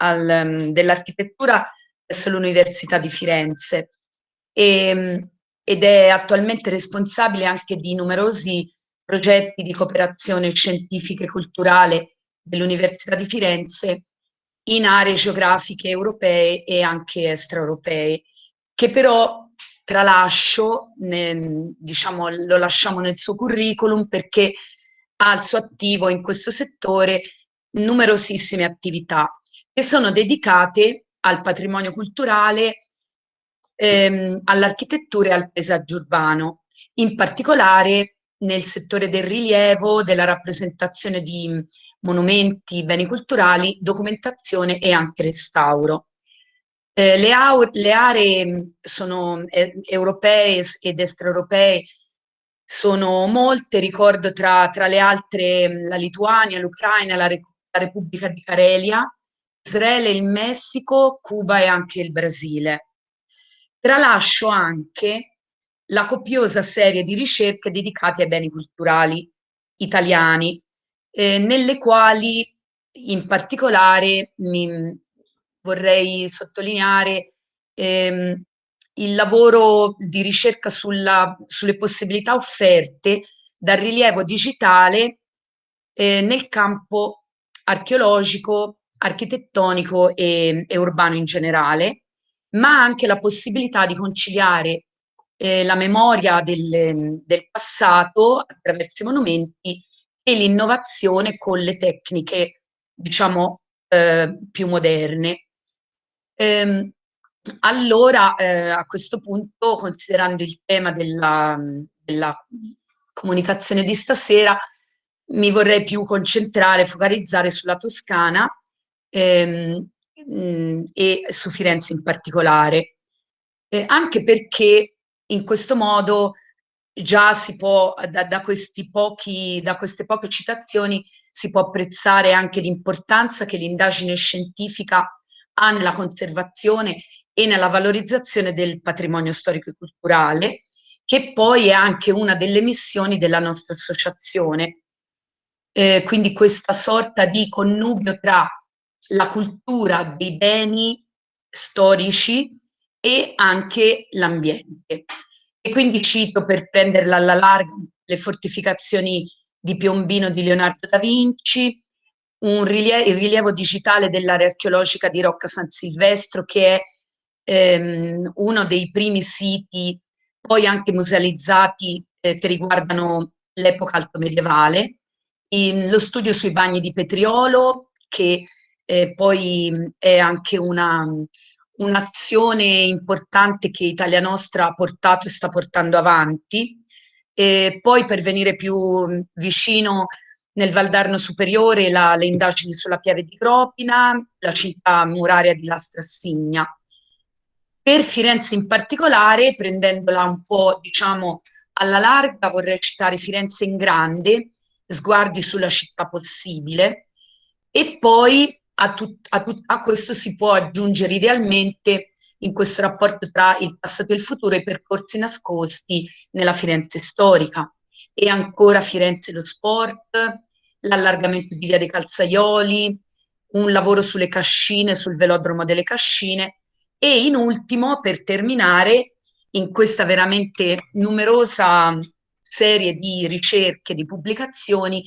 dell'architettura presso l'Università di Firenze ed è attualmente responsabile anche di numerosi progetti di cooperazione scientifica e culturale dell'Università di Firenze in aree geografiche europee e anche extraeuropee, che però tralascio, diciamo, lo lasciamo nel suo curriculum perché ha al suo attivo in questo settore numerosissime attività che sono dedicate al patrimonio culturale, all'architettura e al paesaggio urbano, in particolare nel settore del rilievo, della rappresentazione di monumenti, beni culturali, documentazione e anche restauro. Le aree sono europee ed extraeuropee sono molte, ricordo tra le altre la Lituania, l'Ucraina, la Repubblica di Carelia, Israele, il Messico, Cuba e anche il Brasile. Tralascio anche la copiosa serie di ricerche dedicate ai beni culturali italiani, nelle quali in particolare vorrei sottolineare il lavoro di ricerca sulle possibilità offerte dal rilievo digitale nel campo archeologico, architettonico e urbano in generale, ma anche la possibilità di conciliare la memoria del passato attraverso i monumenti e l'innovazione con le tecniche, diciamo, più moderne. Allora, a questo punto, considerando il tema della comunicazione di stasera, mi vorrei più concentrare, focalizzare sulla Toscana e su Firenze in particolare, anche perché in questo modo già si può, da queste poche citazioni, si può apprezzare anche l'importanza che l'indagine scientifica ha nella conservazione e nella valorizzazione del patrimonio storico e culturale, che poi è anche una delle missioni della nostra associazione. Quindi questa sorta di connubio tra la cultura dei beni storici e anche l'ambiente. E quindi cito, per prenderla alla larga, le fortificazioni di Piombino di Leonardo da Vinci, il rilievo digitale dell'area archeologica di Rocca San Silvestro, che è uno dei primi siti poi anche musealizzati che riguardano l'epoca altomedievale, lo studio sui bagni di Petriolo, che poi è anche un'azione importante che Italia Nostra ha portato e sta portando avanti. E poi, per venire più vicino, nel Valdarno Superiore, le indagini sulla Pieve di Gropina, la città muraria di Lastra Assigna. Per Firenze in particolare, prendendola un po', diciamo, alla larga, vorrei citare Firenze in grande, sguardi sulla città possibile, e poi a questo si può aggiungere idealmente, in questo rapporto tra il passato e il futuro, i percorsi nascosti nella Firenze storica. E ancora Firenze lo sport, l'allargamento di Via dei Calzaioli, un lavoro sulle cascine, sul velodromo delle cascine, e in ultimo, per terminare, in questa veramente numerosa serie di ricerche, di pubblicazioni,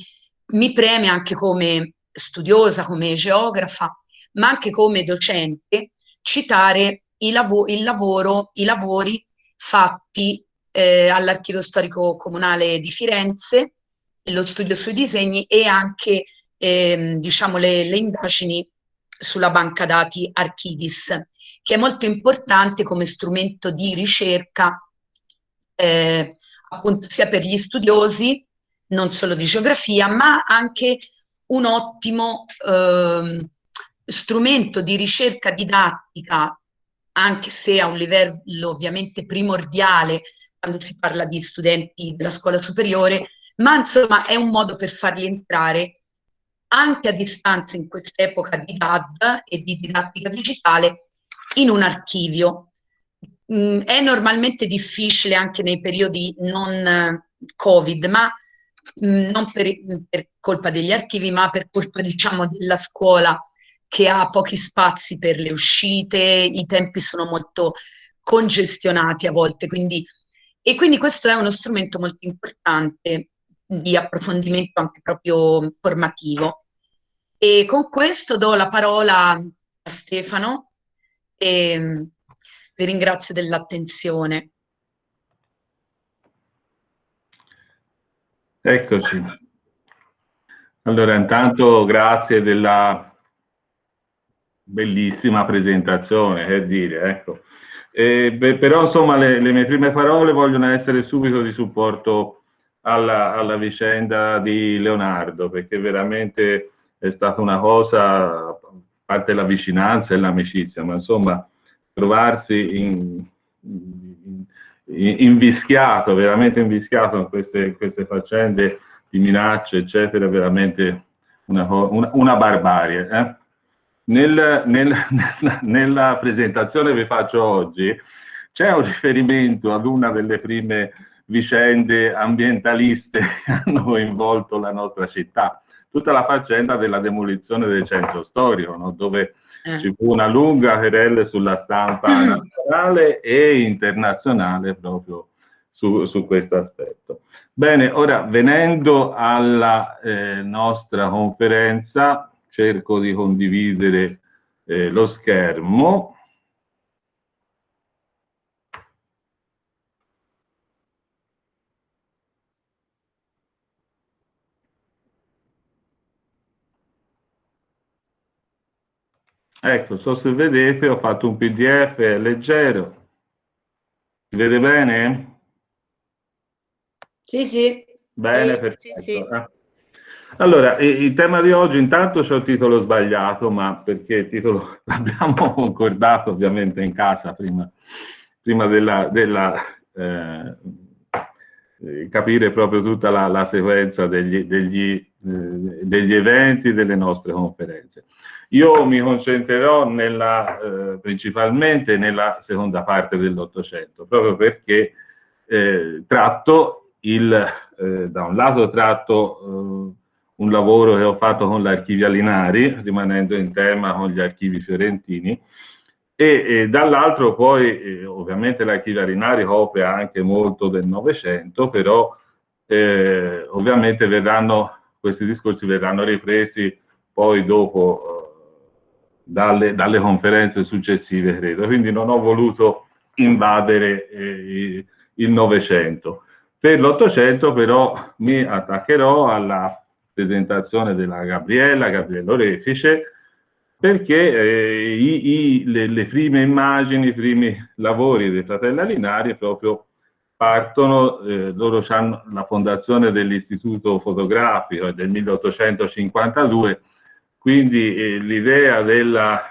mi preme anche come studiosa, come geografa, ma anche come docente, citare i lavori fatti all'Archivio Storico Comunale di Firenze, lo studio sui disegni e anche diciamo le indagini sulla banca dati Archivis, che è molto importante come strumento di ricerca appunto sia per gli studiosi, non solo di geografia, ma anche un ottimo strumento di ricerca didattica, anche se a un livello ovviamente primordiale quando si parla di studenti della scuola superiore, ma insomma è un modo per farli entrare anche a distanza in quest'epoca di DAD e di didattica digitale in un archivio. È normalmente difficile anche nei periodi non Covid, ma non per colpa degli archivi, ma per colpa, diciamo, della scuola che ha pochi spazi per le uscite, i tempi sono molto congestionati a volte, e quindi questo è uno strumento molto importante di approfondimento anche proprio formativo. E con questo do la parola a Stefano e vi ringrazio dell'attenzione. Eccoci. Allora, intanto grazie della bellissima presentazione, che dire, ecco. Però insomma le mie prime parole vogliono essere subito di supporto alla vicenda di Leonardo, perché veramente è stata una cosa, a parte la vicinanza e l'amicizia, ma insomma trovarsi invischiato, veramente invischiato in queste faccende di minacce, eccetera, veramente una barbarie. Nella presentazione che vi faccio oggi c'è un riferimento ad una delle prime vicende ambientaliste che hanno coinvolto la nostra città, tutta la faccenda della demolizione del centro storico, no? Dove ci fu una lunga querela sulla stampa nazionale e internazionale proprio su questo aspetto. Bene, ora venendo alla nostra conferenza, cerco di condividere lo schermo. Ecco, so se vedete, ho fatto un PDF leggero. Si vede bene? Sì, sì. Bene, perfetto. Sì, sì. Allora, il tema di oggi, intanto c'è il titolo sbagliato, ma perché il titolo l'abbiamo concordato ovviamente in casa prima della capire proprio tutta la sequenza degli eventi delle nostre conferenze. Io mi concentrerò principalmente nella seconda parte dell'Ottocento, proprio perché da un lato tratto un lavoro che ho fatto con l'Archivio Alinari, rimanendo in tema con gli archivi fiorentini, e dall'altro poi ovviamente l'Archivio Alinari copre anche molto del Novecento, però ovviamente questi discorsi verranno ripresi poi dopo dalle conferenze successive, credo. Quindi non ho voluto invadere il Novecento. Per l'Ottocento però mi attaccherò alla presentazione della Gabriella Orefice, perché le prime immagini, i primi lavori dei fratelli Alinari proprio partono, loro hanno la fondazione dell'Istituto Fotografico del 1852, quindi l'idea della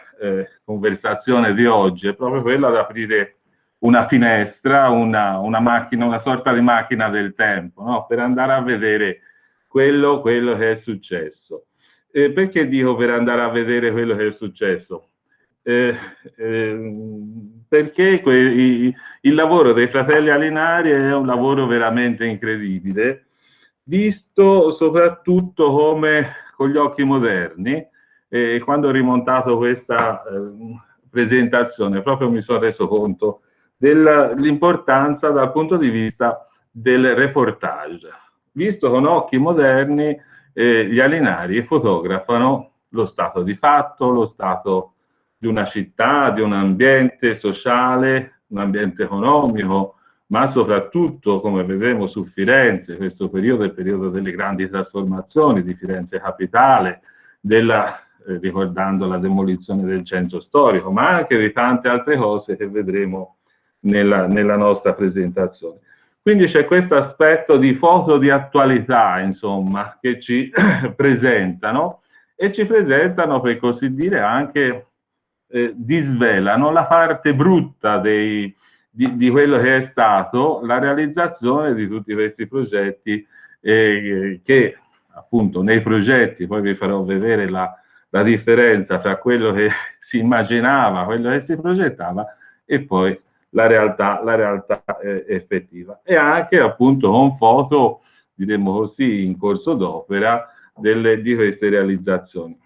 conversazione di oggi è proprio quella di aprire una finestra, una macchina, una sorta di macchina del tempo, no? Per andare a vedere quello che è successo. Perché dico per andare a vedere quello che è successo? Perché il lavoro dei fratelli Alinari è un lavoro veramente incredibile, visto soprattutto come con gli occhi moderni. Quando ho rimontato questa presentazione, proprio mi sono reso conto dell'importanza dal punto di vista del reportage. Visto con occhi moderni, gli Alinari fotografano lo stato di fatto, lo stato di una città, di un ambiente sociale, un ambiente economico, ma soprattutto, come vedremo su Firenze, questo periodo è il periodo delle grandi trasformazioni di Firenze capitale, ricordando la demolizione del centro storico, ma anche di tante altre cose che vedremo nella nostra presentazione. Quindi c'è questo aspetto di foto di attualità, insomma, che ci presentano, e ci presentano, per così dire, anche disvelano la parte brutta di quello che è stato la realizzazione di tutti questi progetti che appunto nei progetti, poi vi farò vedere la differenza tra quello che si immaginava, quello che si progettava e poi la realtà effettiva. E anche appunto con foto, diremmo così, in corso d'opera di queste realizzazioni.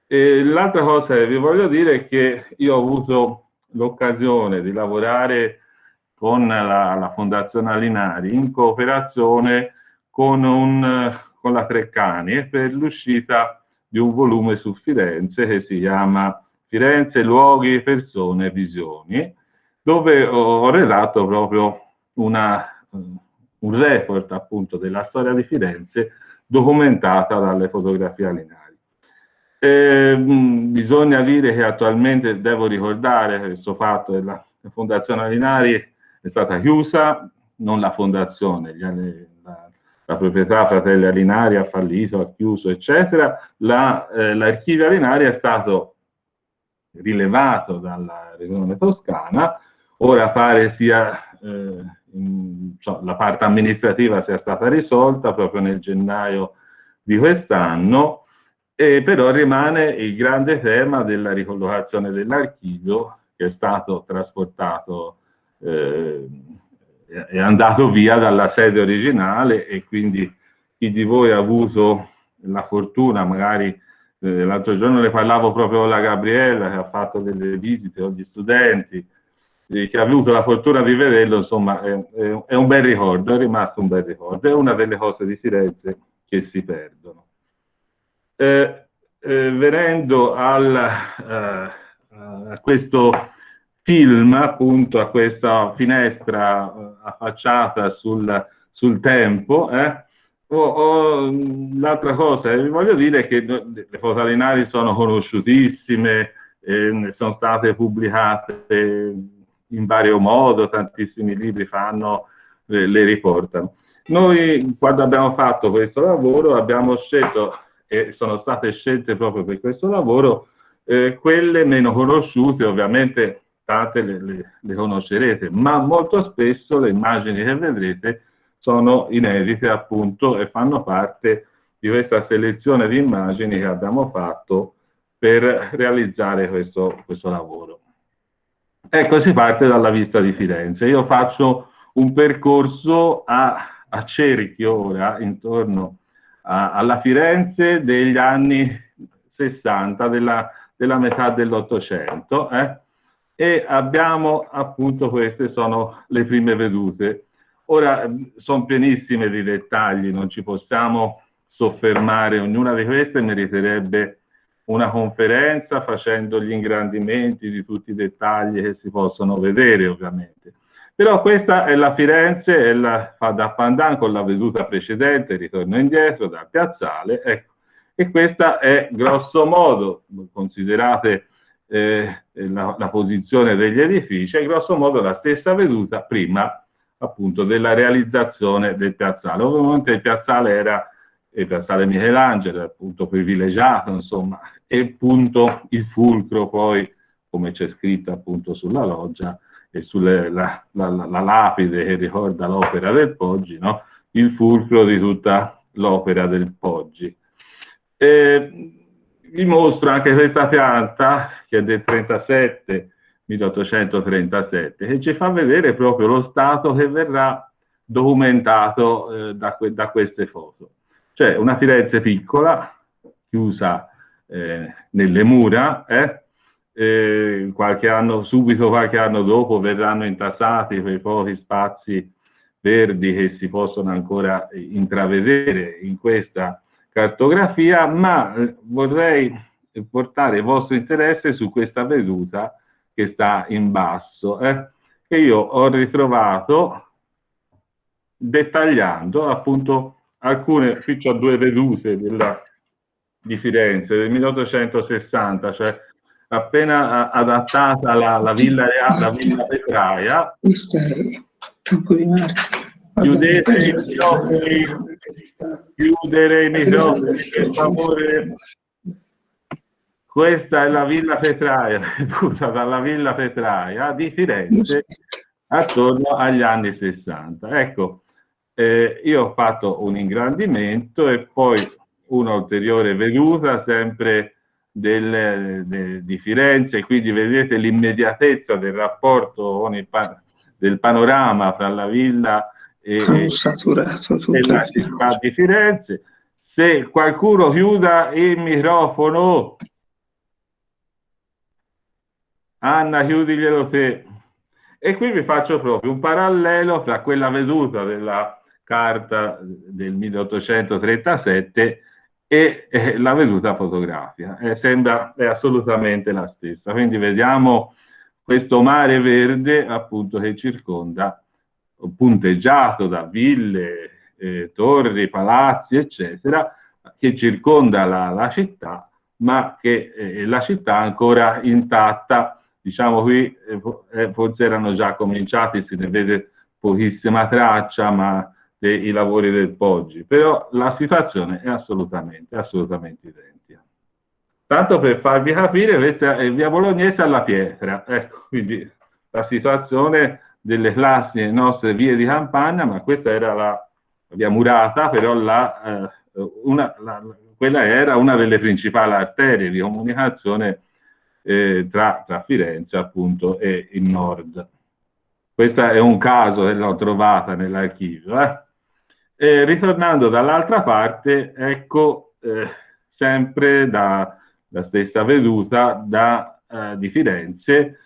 L'altra cosa che vi voglio dire è che io ho avuto l'occasione di lavorare con la Fondazione Alinari in cooperazione con la Treccani per l'uscita di un volume su Firenze che si chiama Firenze, luoghi, persone, visioni, dove ho redatto proprio un report appunto della storia di Firenze documentata dalle fotografie Alinari. Bisogna dire che attualmente, devo ricordare questo fatto, che la Fondazione Alinari è stata chiusa, non la fondazione, la proprietà Fratelli Alinari ha fallito, ha chiuso, eccetera. L'archivio Alinari è stato rilevato dalla Regione Toscana, ora pare sia la parte amministrativa sia stata risolta proprio nel gennaio di quest'anno, però rimane il grande tema della ricollocazione dell'archivio, che è stato trasportato, è andato via dalla sede originale, e quindi chi di voi ha avuto la fortuna, magari l'altro giorno ne parlavo proprio con la Gabriella, che ha fatto delle visite con gli studenti, che ha avuto la fortuna di vederlo, insomma è un bel ricordo, è rimasto un bel ricordo, è una delle cose di Firenze che si perdono. Venendo a questo film, appunto, a questa finestra affacciata sul tempo, l'altra cosa che vi voglio dire è che le foto Alinari sono conosciutissime, sono state pubblicate in vario modo, tantissimi libri fanno, le riportano. Noi, quando abbiamo fatto questo lavoro, abbiamo scelto, e sono state scelte proprio per questo lavoro, quelle meno conosciute. Ovviamente tante le conoscerete, ma molto spesso le immagini che vedrete sono inedite, appunto, e fanno parte di questa selezione di immagini che abbiamo fatto per realizzare questo lavoro. Ecco, si parte dalla vista di Firenze. Io faccio un percorso a cerchio ora intorno alla Firenze degli anni 60, della metà dell'Ottocento, e abbiamo, appunto, queste sono le prime vedute. Ora, sono pienissime di dettagli, non ci possiamo soffermare, ognuna di queste meriterebbe una conferenza facendo gli ingrandimenti di tutti i dettagli che si possono vedere, ovviamente. Però questa è la Firenze, fa da pandan con la veduta precedente, ritorno indietro dal piazzale, ecco. E questa è, grosso modo, considerate la posizione degli edifici, è grosso modo la stessa veduta prima, appunto, della realizzazione del piazzale. Ovviamente il piazzale era il piazzale Michelangelo, appunto, privilegiato, insomma, e appunto il fulcro, poi, come c'è scritto appunto sulla loggia e la lapide che ricorda l'opera del Poggi, no? Il fulcro di tutta l'opera del Poggi. Vi mostro anche questa pianta, che è del 1837, che ci fa vedere proprio lo stato che verrà documentato da queste foto. Cioè una Firenze piccola, chiusa nelle mura, qualche anno dopo verranno intasati quei pochi spazi verdi che si possono ancora intravedere in questa cartografia, ma vorrei portare il vostro interesse su questa veduta che sta in basso, che io ho ritrovato dettagliando, appunto, alcune. Qui ho due vedute di Firenze del 1860, cioè appena adattata la Villa Reale, la Villa Petraia. Questo è il campo di Marte. Chiudere i microfoni, per favore. Questa è la Villa Petraia, veduta dalla Villa Petraia di Firenze attorno agli anni 60. Ecco, io ho fatto un ingrandimento e poi un'ulteriore veduta, sempre di Firenze, quindi vedete l'immediatezza del rapporto con del panorama fra la villa e la città di Firenze. Se qualcuno chiuda il microfono. Anna, chiudiglielo te. E qui vi faccio proprio un parallelo tra quella veduta della carta del 1837 e la veduta fotografica. Sembra è assolutamente la stessa. Quindi vediamo questo mare verde appunto che circonda, punteggiato da ville, torri, palazzi, eccetera, che circonda la città, ma che la città ancora intatta. Diciamo qui forse erano già cominciati, se ne vede pochissima traccia, ma dei lavori del Poggi, però la situazione è assolutamente identica. Tanto per farvi capire, questa è via Bolognese alla Pietra, ecco, quindi la situazione delle classiche nostre vie di campagna, ma questa era la via Murata, però quella era una delle principali arterie di comunicazione tra Firenze appunto e il nord. Questo è un caso che l'ho trovata nell'archivio. Ritornando dall'altra parte, ecco sempre la stessa veduta di Firenze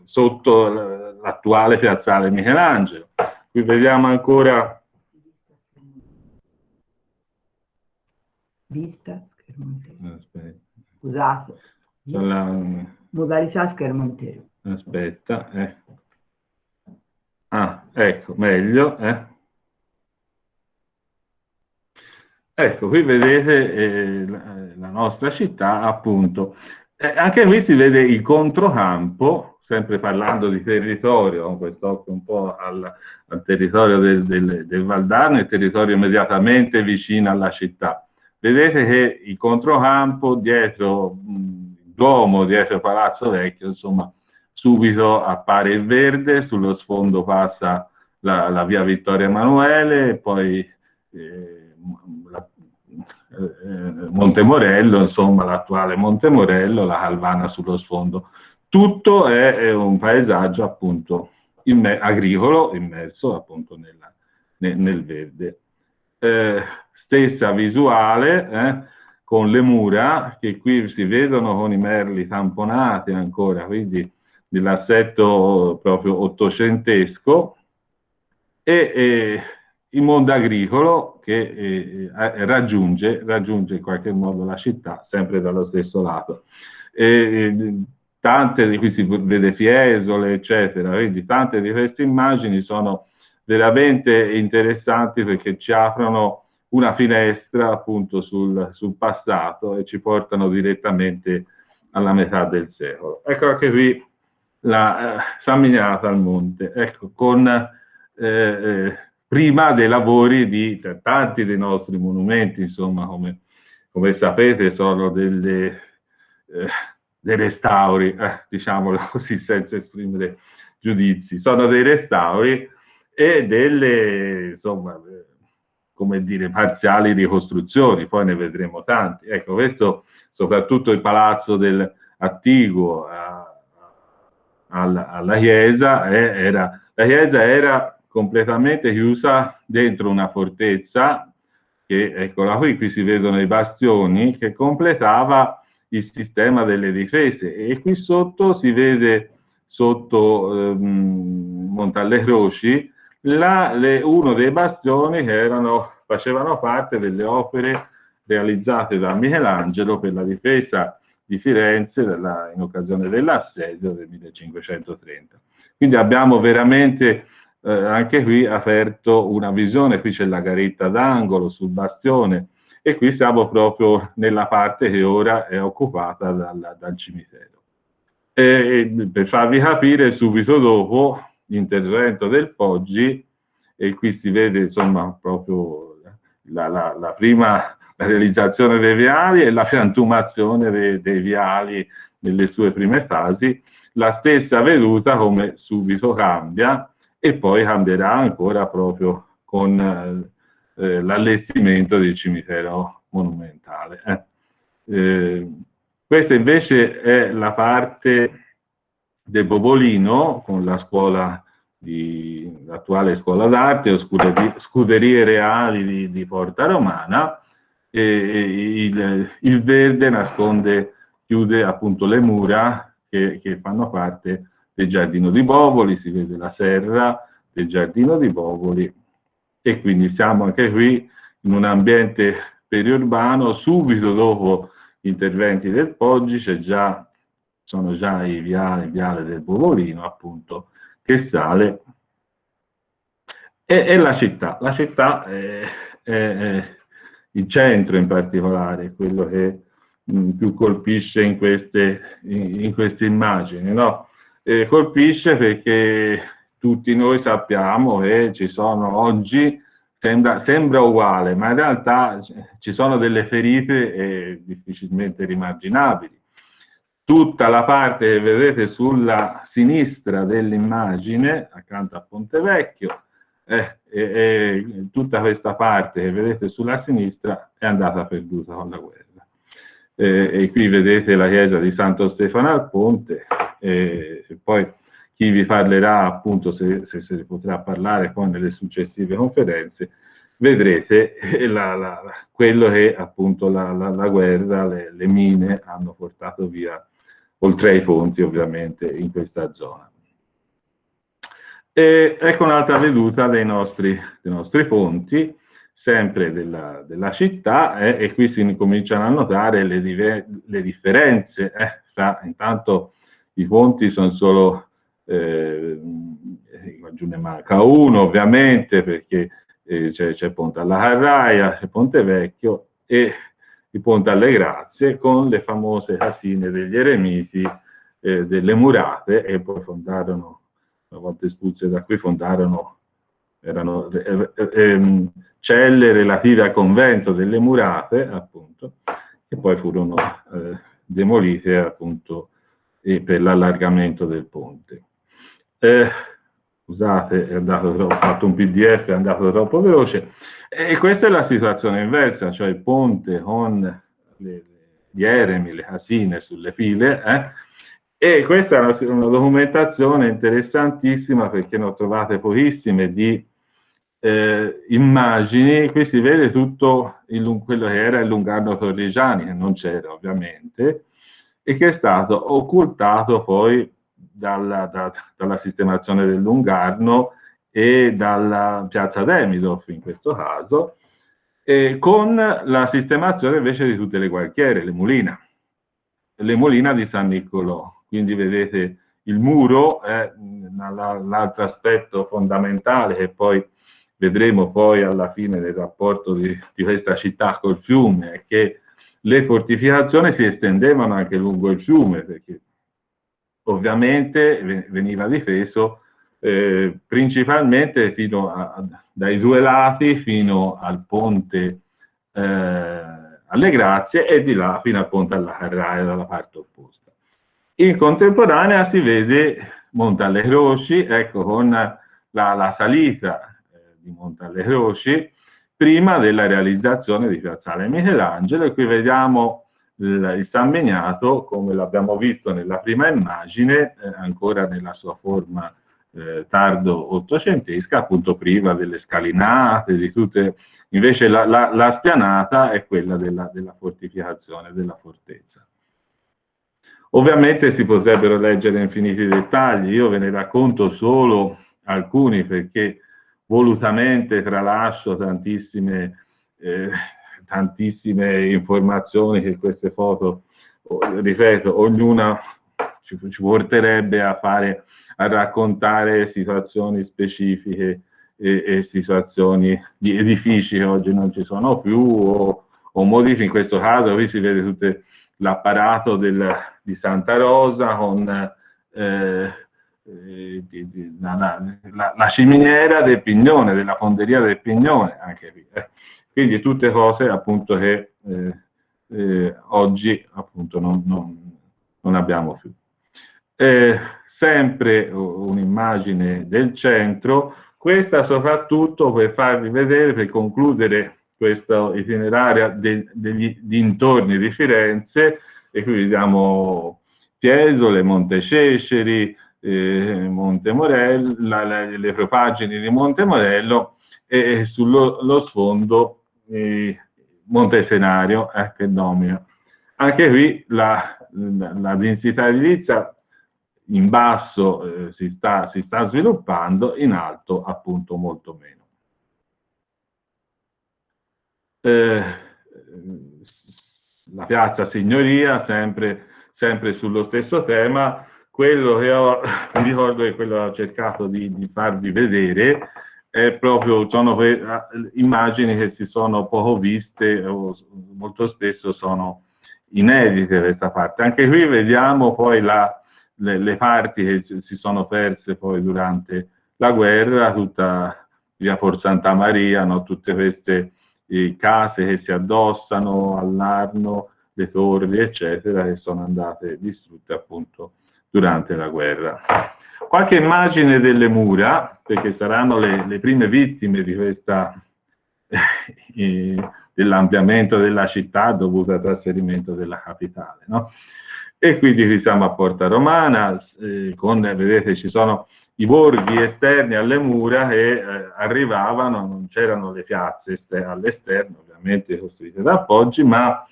sotto l'attuale piazzale Michelangelo. Qui vediamo ancora vista schermo intero. Aspetta. Scusate, modalità schermo intero. Aspetta, ecco, meglio, Ecco, qui vedete la nostra città, appunto. Anche qui si vede il controcampo, sempre parlando di territorio, con quest'occhio un po' al territorio del Valdarno, il territorio immediatamente vicino alla città. Vedete che il controcampo dietro il Duomo, dietro Palazzo Vecchio, insomma, subito appare il verde, sullo sfondo passa la via Vittorio Emanuele, poi Montemorello, insomma l'attuale Montemorello, la Calvana sullo sfondo. Tutto è un paesaggio appunto agricolo immerso appunto nel verde. Stessa visuale con le mura che qui si vedono con i merli tamponati ancora, quindi dell'assetto proprio ottocentesco, e il mondo agricolo che raggiunge in qualche modo la città sempre dallo stesso lato. Tante di cui si vede Fiesole, eccetera, quindi tante di queste immagini sono veramente interessanti perché ci aprono una finestra appunto sul passato e ci portano direttamente alla metà del secolo. Ecco anche qui la San Miniato al Monte, ecco, con prima dei lavori di tanti dei nostri monumenti, insomma, come sapete, sono dei restauri, diciamolo così, senza esprimere giudizi, sono dei restauri e delle, insomma, come dire, parziali ricostruzioni, poi ne vedremo tanti. Ecco, questo, soprattutto il palazzo attiguo alla chiesa, la chiesa era completamente chiusa dentro una fortezza che, eccola qui si vedono i bastioni, che completava il sistema delle difese, e qui sotto si vede, sotto Montalle Croci, uno dei bastioni che facevano parte delle opere realizzate da Michelangelo per la difesa di Firenze in occasione dell'assedio del 1530. Quindi abbiamo veramente anche qui aperto una visione. Qui c'è la garetta d'angolo sul bastione e qui siamo proprio nella parte che ora è occupata dal cimitero. Per farvi capire, subito dopo l'intervento del Poggi, e qui si vede insomma proprio la prima realizzazione dei viali e la piantumazione dei viali nelle sue prime fasi, la stessa veduta come subito cambia, e poi cambierà ancora proprio con l'allestimento del cimitero monumentale. Questa invece è la parte del Bobolino, con la scuola l'attuale scuola d'arte o scuderie reali di Porta Romana. Il verde nasconde chiude appunto le mura che fanno parte del Giardino di Bovoli, si vede la serra del Giardino di Bovoli, e quindi siamo anche qui in un ambiente periurbano. Subito dopo gli interventi del Poggi sono già i viale del Bovolino, appunto, che sale, e la città. La città è il centro in particolare, quello che più colpisce in queste immagini, no? Colpisce perché tutti noi sappiamo che ci sono oggi, sembra uguale, ma in realtà ci sono delle ferite difficilmente rimarginabili. Tutta la parte che vedete sulla sinistra dell'immagine, accanto a Ponte Vecchio, tutta questa parte che vedete sulla sinistra è andata perduta con la guerra. E qui vedete la chiesa di Santo Stefano al Ponte, e poi chi vi parlerà, appunto, se se ne potrà parlare poi nelle successive conferenze, vedrete quello che appunto la guerra, le mine hanno portato via, oltre ai ponti ovviamente, in questa zona. E ecco un'altra veduta dei nostri ponti, sempre della città, e qui si cominciano a notare le differenze. Intanto i ponti sono solo, giù ne manca uno ovviamente, perché c'è Ponte alla Carraia, c'è Ponte Vecchio e il Ponte alle Grazie, con le famose casine degli eremiti, delle murate, e poi fondarono, una volta espulse da qui, erano celle relative al convento delle murate, appunto, che poi furono demolite, appunto, per l'allargamento del ponte. Scusate, ho fatto un PDF, è andato troppo veloce. E questa è la situazione inversa, cioè il ponte con gli eremi, le casine sulle file, e questa è una documentazione interessantissima, perché ne ho trovate pochissime di immagini. Qui si vede tutto quello che era il Lungarno Torrigiani, che non c'era ovviamente, e che è stato occultato poi dalla sistemazione del Lungarno e dalla piazza Demidov in questo caso, con la sistemazione invece di tutte le quartiere, le Mulina di San Niccolò. Quindi vedete il muro, l'altro aspetto fondamentale che poi vedremo poi alla fine del rapporto di questa città col fiume, è che le fortificazioni si estendevano anche lungo il fiume, perché ovviamente veniva difeso principalmente dai due lati fino al ponte alle Grazie, e di là fino al Ponte alla Carraia dalla parte opposta. In contemporanea si vede Monte alle Croci, ecco, con la salita di Monte alle Croci, prima della realizzazione di Piazzale Michelangelo, e qui vediamo il San Miniato come l'abbiamo visto nella prima immagine, ancora nella sua forma tardo ottocentesca, appunto priva delle scalinate, di tutte. Invece la spianata è quella della fortificazione, della fortezza. Ovviamente si potrebbero leggere infiniti dettagli, io ve ne racconto solo alcuni, perché volutamente tralascio tantissime informazioni che queste foto, ripeto, ognuna ci porterebbe a raccontare situazioni specifiche e situazioni di edifici che oggi non ci sono più, o modifiche. In questo caso qui si vede tutto l'apparato di Santa Rosa con la ciminiera del Pignone, della fonderia del Pignone, anche qui. Quindi tutte cose appunto che oggi appunto non abbiamo più. Sempre un'immagine del centro, questa soprattutto per farvi vedere, per concludere questo itinerario degli dintorni di Firenze, e qui vediamo Fiesole, Montececeri, Montemorello, le propaggini di Montemorello, e sullo sfondo Montesenario, che domina. Anche qui la densità edilizia in basso si sta sviluppando, in alto appunto molto meno. La piazza Signoria, sempre sullo stesso tema, quello che mi ricordo che quello che ho cercato di farvi vedere è proprio, sono immagini che si sono poco viste, o molto spesso sono inedite questa parte. Anche qui vediamo poi le parti che si sono perse poi durante la guerra, tutta via Por Santa Maria, no? Tutte queste case che si addossano all'Arno, le torri, eccetera, che sono andate distrutte appunto durante la guerra. Qualche immagine delle mura, perché saranno le prime vittime di questa dell'ampliamento della città dovuto al trasferimento della capitale, no? E quindi qui siamo a Porta Romana, vedete ci sono i borghi esterni alle mura che arrivavano, non c'erano le piazze all'esterno, ovviamente costruite da appoggi, ma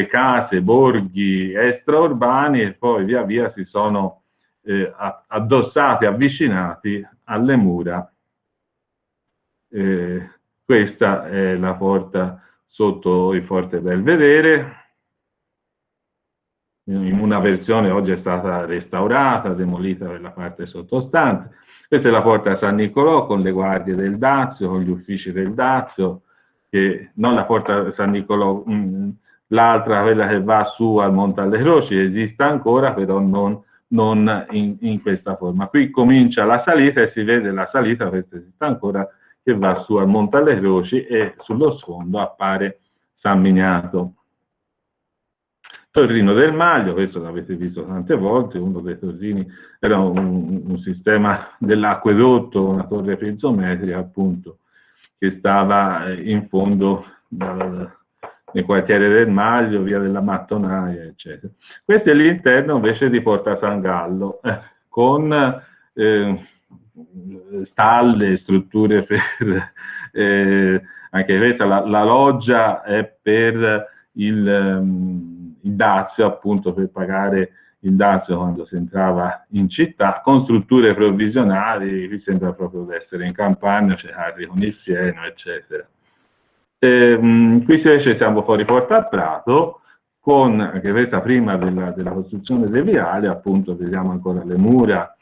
case, borghi extraurbani, e poi via via si sono addossati, avvicinati alle mura. Questa è la porta sotto il Forte Belvedere, in una versione oggi è stata restaurata, demolita per la parte sottostante. Questa è la porta San Nicolò con le guardie del Dazio, con gli uffici del Dazio, che non la porta San Nicolò, l'altra, quella che va su al Monte alle Croci, esiste ancora, però non in questa forma. Qui comincia la salita e si vede la salita, questa esiste ancora, che va su al Monte alle Croci, e sullo sfondo appare San Miniato. Torrino del Maglio, questo l'avete visto tante volte, uno dei torrini era un sistema dell'acquedotto, una torre piezometrica appunto, che stava in fondo nel quartiere del Maglio, via della Mattonaia, eccetera. Questo è l'interno invece di Porta San Gallo, con stalle, strutture per... anche questa, la loggia è per il dazio, appunto per pagare il dazio quando si entrava in città, con strutture provvisionali. Qui sembra proprio di essere in campagna, c'è carri con il fieno, eccetera. Qui invece siamo fuori Porta Prato, con anche questa prima della costruzione dei viali, appunto vediamo ancora le mura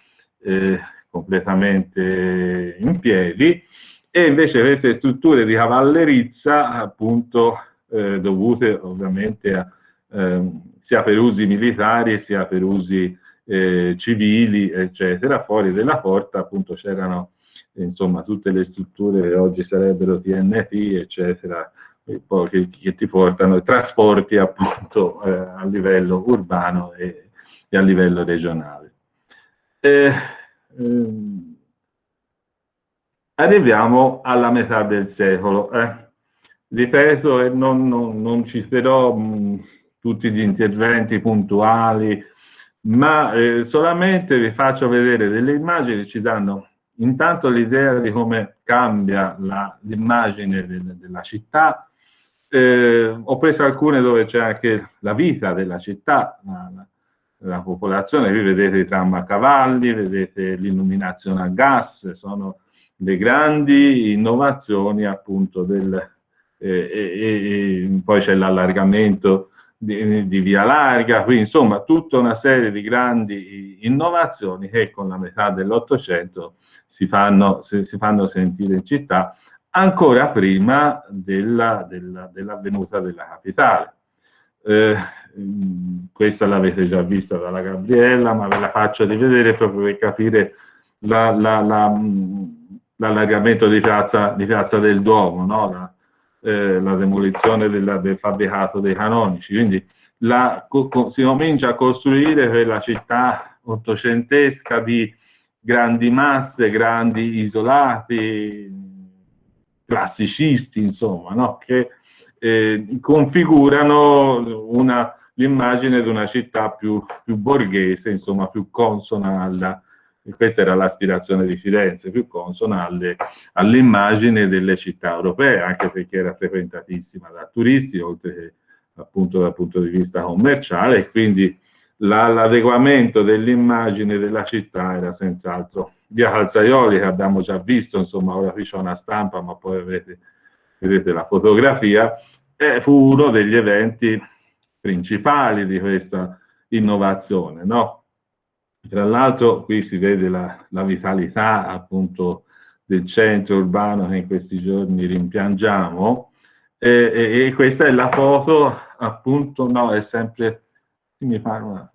completamente in piedi, e invece queste strutture di cavallerizza, appunto dovute ovviamente sia per usi militari sia per usi civili, eccetera. Fuori della porta appunto c'erano insomma tutte le strutture che oggi sarebbero TNT, eccetera, che ti portano trasporti appunto a livello urbano e a livello regionale. Arriviamo alla metà del secolo. Ripeto, e non citerò tutti gli interventi puntuali, ma solamente vi faccio vedere delle immagini che ci danno intanto l'idea di come cambia l'immagine della città. Ho preso alcune dove c'è anche la vita della città, la popolazione. Qui vedete i tram a cavalli, vedete l'illuminazione a gas, sono le grandi innovazioni appunto poi c'è l'allargamento di Via Larga, quindi insomma tutta una serie di grandi innovazioni che con la metà dell'Ottocento si fanno sentire in città, ancora prima dell'avvenuta della capitale. Questa l'avete già vista dalla Gabriella, ma ve la faccio rivedere proprio per capire l'allargamento di Piazza del Duomo, no? La demolizione del fabbricato dei canonici. Quindi si comincia a costruire quella città ottocentesca di grandi masse, grandi isolati, classicisti, insomma, no? Che configurano l'immagine di una città più borghese, insomma, più consona questa era l'aspirazione di Firenze, più consona all'immagine delle città europee, anche perché era frequentatissima da turisti, oltre che appunto dal punto di vista commerciale, e quindi l'adeguamento dell'immagine della città era senz'altro via Calzaioli, che abbiamo già visto, insomma, ora qui c'è una stampa, ma poi vedete la fotografia, fu uno degli eventi principali di questa innovazione, no? Tra l'altro qui si vede la vitalità appunto del centro urbano che in questi giorni rimpiangiamo, e questa è la foto appunto, no, è sempre, mi pare una,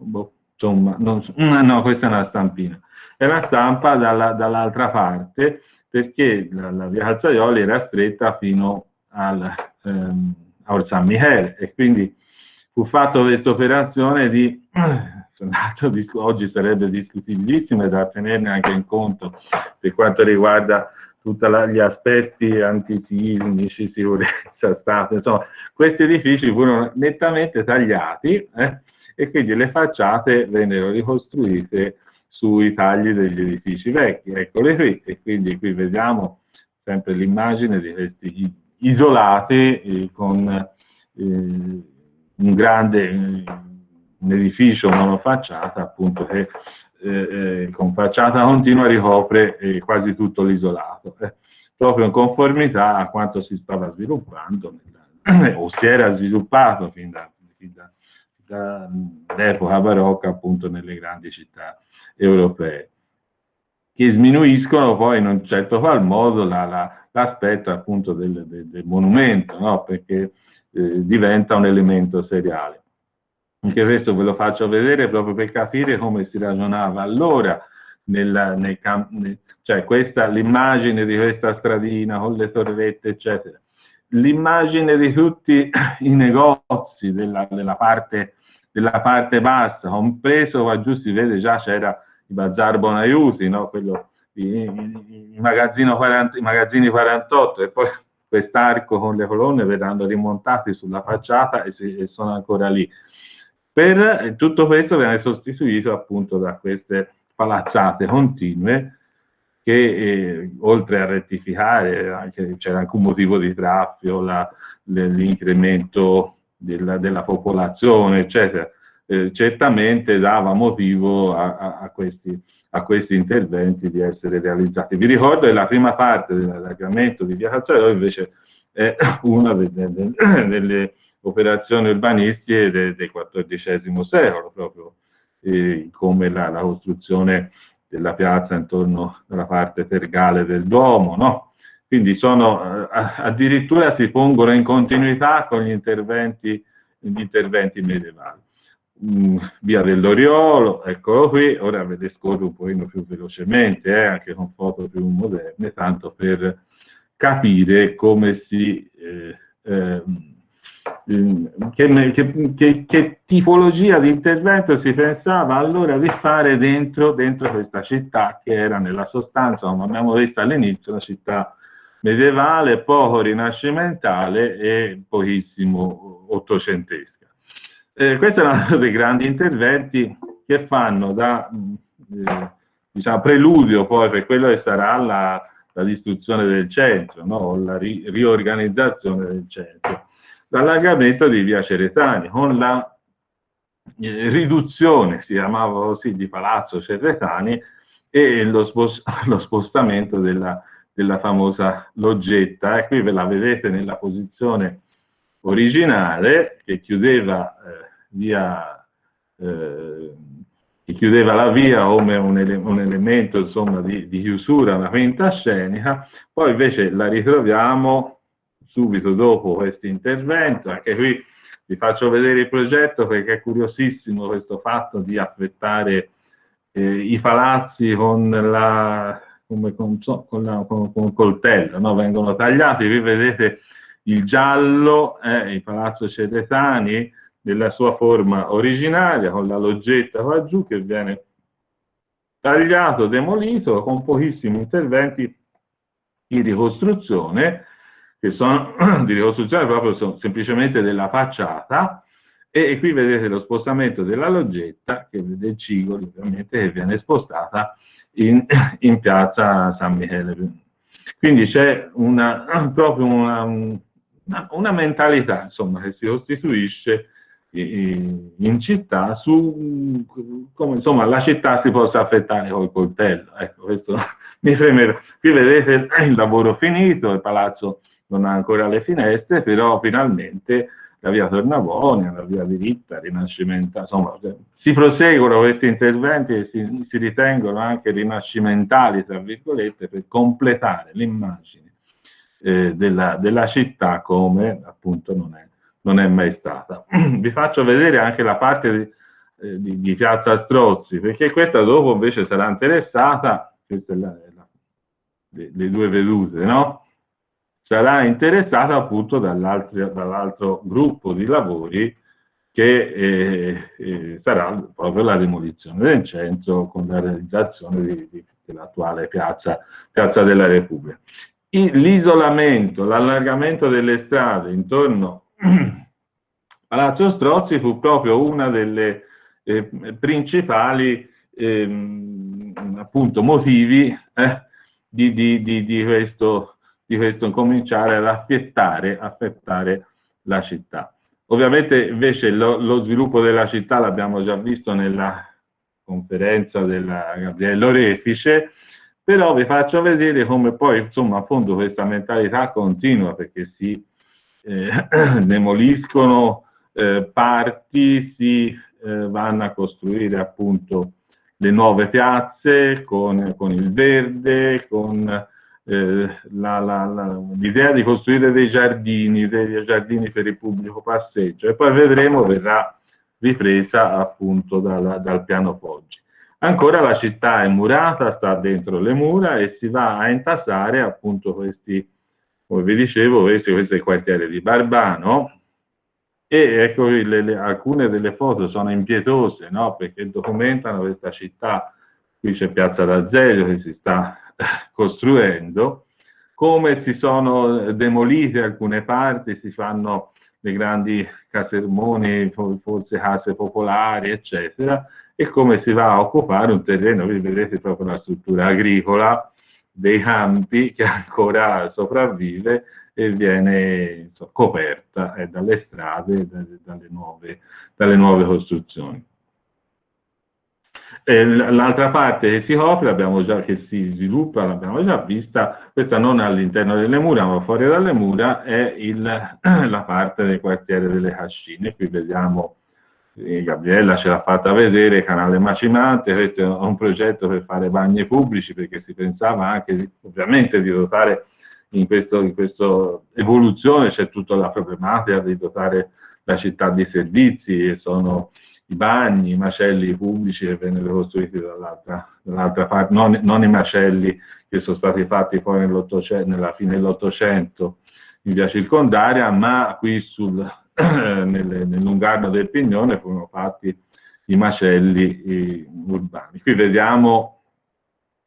insomma, no, questa è una stampina, è una stampa dall'altra parte, perché la via Calzaioli era stretta fino a San Michele, e quindi fu fatta questa operazione di oggi sarebbe discutibilissima, da tenerne anche in conto per quanto riguarda tutti gli aspetti antisismici, sicurezza, Stato, insomma, questi edifici furono nettamente tagliati, e quindi le facciate vennero ricostruite sui tagli degli edifici vecchi, eccole qui, e quindi qui vediamo sempre l'immagine di questi isolati con un grande un edificio monofacciata, appunto, che con facciata continua ricopre quasi tutto l'isolato, proprio in conformità a quanto si stava sviluppando o si era sviluppato fin dall'epoca barocca, appunto, nelle grandi città europee, che sminuiscono poi in un certo qual modo l'aspetto appunto del monumento, no? Perché diventa un elemento seriale. Anche questo ve lo faccio vedere proprio per capire come si ragionava allora, cioè l'immagine di questa stradina con le torrette, eccetera. L'immagine di tutti i negozi della parte bassa, compreso, qua giù si vede già c'era il Bazar Bonaiuti, no? I magazzini 48, e poi quest'arco con le colonne verranno rimontati sulla facciata e sono ancora lì. Per tutto questo viene sostituito appunto da queste palazzate continue che oltre a rettificare c'era anche un motivo di traffico, l'incremento della popolazione, eccetera, certamente dava motivo a questi interventi di essere realizzati. Vi ricordo che la prima parte dell'allargamento di via Calzaioli invece è una delle operazioni urbanistiche del XIV secolo, proprio come la costruzione della piazza intorno alla parte tergale del Duomo, no? Quindi addirittura si pongono in continuità con gli interventi medievali. Via dell'Oriolo, eccolo qui, ora ve le scorro un pochino più velocemente, anche con foto più moderne, tanto per capire come che tipologia di intervento si pensava allora di fare dentro questa città, che era nella sostanza, come abbiamo visto all'inizio, una città medievale, poco rinascimentale e pochissimo ottocentesca. Questo è uno dei grandi interventi che fanno da diciamo, preludio poi per quello che sarà la distruzione del centro, no? La riorganizzazione del centro. L'allargamento di via Ceretani, con la riduzione, si chiamava così, di Palazzo Ceretani, e lo spostamento della famosa loggetta, e qui ve la vedete nella posizione originale, che chiudeva la via come un elemento, insomma, di chiusura, una quinta scenica. Poi invece la ritroviamo subito dopo questo intervento. Anche qui vi faccio vedere il progetto, perché è curiosissimo questo fatto di affettare i palazzi con un coltello, no? Vengono tagliati. Vi vedete il giallo, il Palazzo Ceretani nella sua forma originaria, con la loggetta qua giù, che viene tagliato, demolito, con pochissimi interventi di ricostruzione, che sono di ricostruzione proprio semplicemente della facciata, e qui vedete lo spostamento della loggetta, che del Cigoli ovviamente, che viene spostata in piazza San Michele. Quindi c'è proprio una mentalità, insomma, che si costituisce in città su come insomma la città si possa affettare col coltello. Ecco, questo mi preme. Qui vedete il lavoro finito, il palazzo non ha ancora le finestre, però finalmente la via Tornabuoni, la via diritta, rinascimentale, insomma, si proseguono questi interventi e si ritengono anche rinascimentali, tra virgolette, per completare l'immagine della città come appunto non è mai stata. Vi faccio vedere anche la parte di Piazza Strozzi, perché questa dopo invece sarà interessata, questa è le due vedute, no? Sarà interessata appunto dall'altro gruppo di lavori che sarà proprio la demolizione del centro con la realizzazione dell'attuale piazza della Repubblica. L'isolamento, l'allargamento delle strade intorno a Palazzo Strozzi fu proprio una delle principali appunto motivi di questo cominciare ad affettare la città. Ovviamente invece lo sviluppo della città l'abbiamo già visto nella conferenza della Gabriella Orefice, però vi faccio vedere come poi insomma a fondo questa mentalità continua, perché si demoliscono parti, si vanno a costruire appunto le nuove piazze con il verde, con l'idea di costruire dei giardini per il pubblico passeggio, e poi vedremo verrà ripresa appunto dal piano Poggi. Ancora la città è murata, sta dentro le mura e si va a intasare appunto questi, come vi dicevo, questo è il quartiere di Barbano, e ecco alcune delle foto sono impietose, no? Perché documentano questa città. Qui c'è Piazza d'Azeglio che si sta costruendo, come si sono demolite alcune parti, si fanno le grandi casermoni, forse case popolari, eccetera, e come si va a occupare un terreno. Vi vedete proprio la struttura agricola dei campi che ancora sopravvive e viene coperta dalle strade, dalle nuove costruzioni. L'altra parte che si copre, che si sviluppa, l'abbiamo già vista, questa non all'interno delle mura ma fuori dalle mura, è la parte del quartiere delle Cascine. Qui vediamo, Gabriella ce l'ha fatta vedere, Canale Macimante. Questo è un progetto per fare bagni pubblici, perché si pensava anche ovviamente di dotare in questa evoluzione c'è tutta la problematica di dotare la città di servizi, e sono i bagni, i macelli pubblici che vennero costruiti dall'altra parte, non i macelli che sono stati fatti poi nella fine dell'Ottocento in via Circondaria, ma qui nel Lungarno del Pignone furono fatti i macelli urbani. Qui vediamo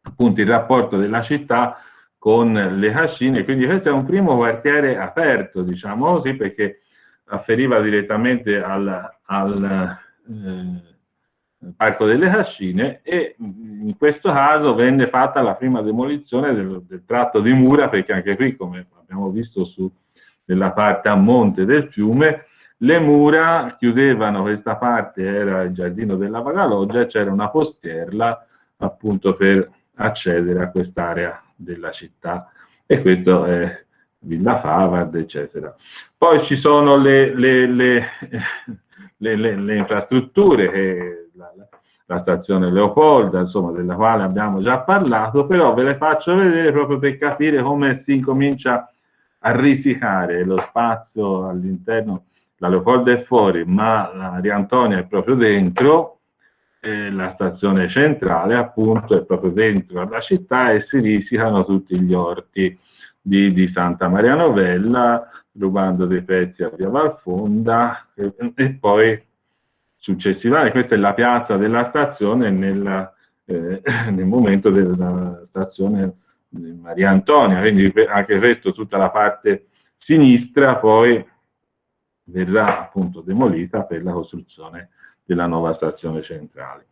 appunto il rapporto della città con le Cascine, quindi questo è un primo quartiere aperto, diciamo così, perché afferiva direttamente al Parco delle Cascine, e in questo caso venne fatta la prima demolizione del tratto di mura, perché anche qui, come abbiamo visto nella parte a monte del fiume, le mura chiudevano questa parte, era il giardino della Vagaloggia, e c'era una postierla appunto per accedere a quest'area della città, e questo è Villa Favard, eccetera. Poi ci sono le infrastrutture, la stazione Leopolda, insomma, della quale abbiamo già parlato, però ve le faccio vedere proprio per capire come si incomincia a risicare lo spazio all'interno. La Leopolda è fuori, ma la Maria Antonia è proprio dentro. La stazione centrale appunto è proprio dentro la città, e si risicano tutti gli orti di Santa Maria Novella, rubando dei pezzi a via Valfonda, e poi successivamente questa è la piazza della stazione nel momento della stazione di Maria Antonia, quindi anche questo, tutta la parte sinistra poi verrà appunto demolita per la costruzione della nuova stazione centrale.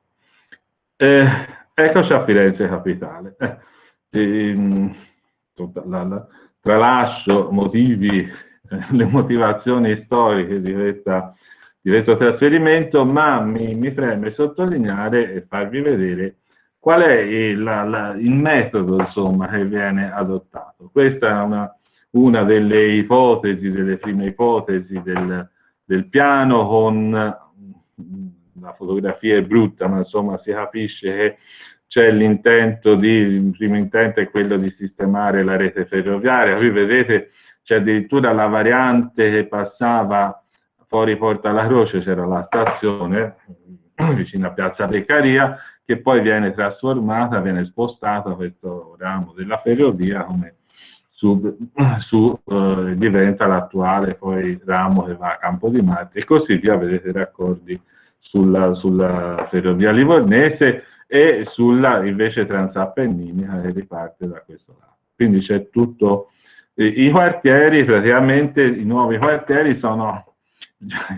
Eccoci a Firenze Capitale. Tralascio le motivazioni storiche di questa questo trasferimento, ma mi preme sottolineare e farvi vedere qual è il metodo, insomma, che viene adottato. Questa è una delle ipotesi, delle prime ipotesi del piano, con la fotografia è brutta, ma insomma si capisce che c'è il primo intento è quello di sistemare la rete ferroviaria. Qui vedete c'è addirittura la variante che passava fuori Porta alla Croce, c'era la stazione vicino a Piazza Beccaria, che poi viene trasformata, viene spostata questo ramo della ferrovia come diventa l'attuale poi ramo che va a Campodimarte e così via. Vedete i raccordi sulla ferrovia livornese e sulla invece transappenninica che riparte da questo lato. Quindi c'è tutto, i quartieri, praticamente i nuovi quartieri sono,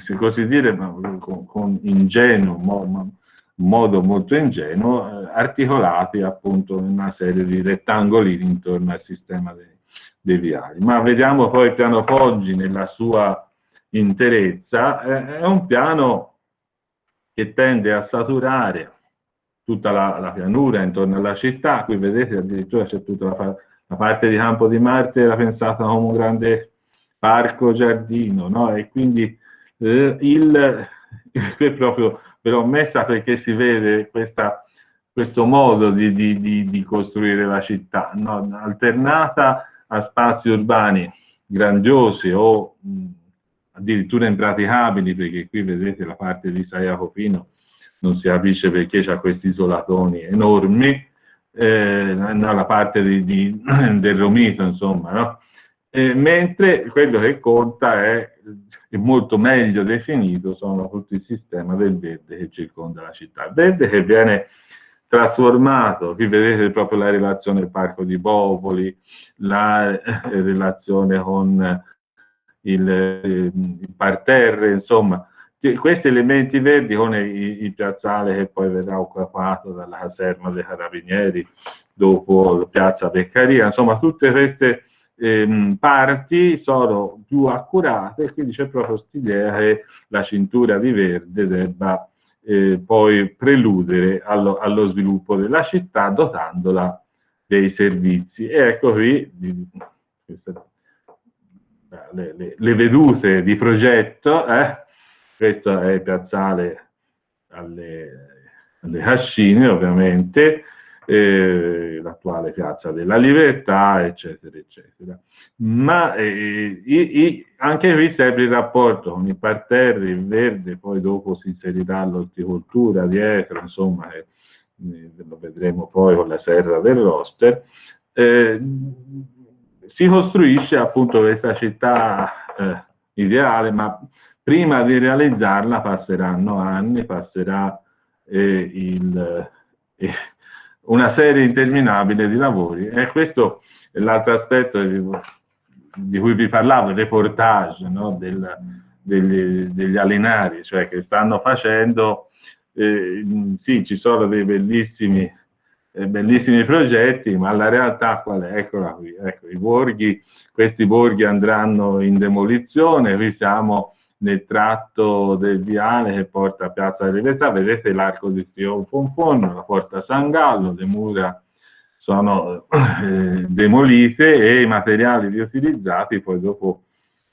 se così dire, con ingenuo, modo molto ingenuo, articolati appunto in una serie di rettangoli intorno al sistema dei viali. Ma vediamo poi il piano Poggi nella sua interezza. È un piano che tende a saturare tutta la pianura intorno alla città. Qui vedete addirittura c'è tutta la parte di Campodimarte, era pensata come un grande parco giardino, no? E quindi qui proprio ve l'ho messa perché si vede questo modo di costruire la città, no? Alternata a spazi urbani grandiosi o addirittura impraticabili, perché qui vedete la parte di San Jacopino non si capisce perché c'ha questi isolatoni enormi, la parte del Romito, insomma, no? Mentre quello che conta è molto meglio definito, sono tutto il sistema del verde che circonda la città. Il verde che viene trasformato, qui vedete proprio la relazione Parco di Popoli, la relazione con il parterre, insomma, questi elementi verdi con il piazzale che poi verrà occupato dalla caserma dei Carabinieri dopo Piazza Beccaria, insomma tutte queste parti sono più accurate, quindi c'è proprio quest'idea che la cintura di verde debba poi preludere allo sviluppo della città dotandola dei servizi. E ecco qui le vedute di progetto, questo è il piazzale alle Cascine, ovviamente, l'attuale Piazza della Libertà, eccetera, eccetera. Ma anche qui sempre il rapporto con i parterri, il verde, poi dopo si inserirà l'orticoltura dietro, insomma, lo vedremo poi con la serra del Roster. Si costruisce appunto questa città ideale, ma prima di realizzarla passeranno anni, passerà una serie interminabile di lavori. E questo è l'altro aspetto di cui vi parlavo, il reportage, no? degli alinari, cioè che stanno facendo, sì, ci sono dei bellissimi progetti, ma la realtà qual è? Eccola qui, ecco, questi borghi andranno in demolizione. Qui siamo nel tratto del viale che porta a Piazza della Libertà, vedete l'Arco di Trionfo in fondo, la Porta San Gallo, le mura sono demolite e i materiali riutilizzati poi dopo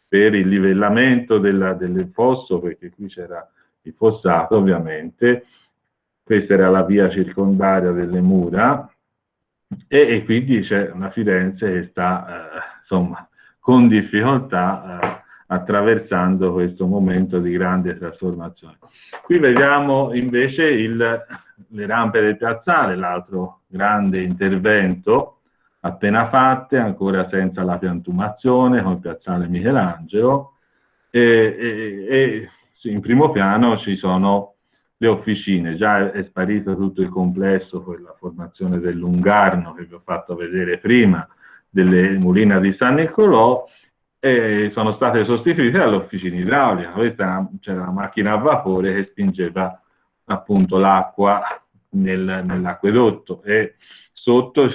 per il livellamento del fosso, perché qui c'era il fossato ovviamente. Questa era la via circondaria delle mura e quindi c'è una Firenze che sta insomma con difficoltà attraversando questo momento di grande trasformazione. Qui vediamo invece le rampe del piazzale, l'altro grande intervento appena fatte, ancora senza la piantumazione, con il piazzale Michelangelo, e in primo piano ci sono le officine. Già è sparito tutto il complesso con la formazione del Lungarno che vi ho fatto vedere prima, delle Mulina di San Niccolò, e sono state sostituite dall'officina idraulica. Questa c'era una macchina a vapore che spingeva appunto l'acqua nell'acquedotto, e sotto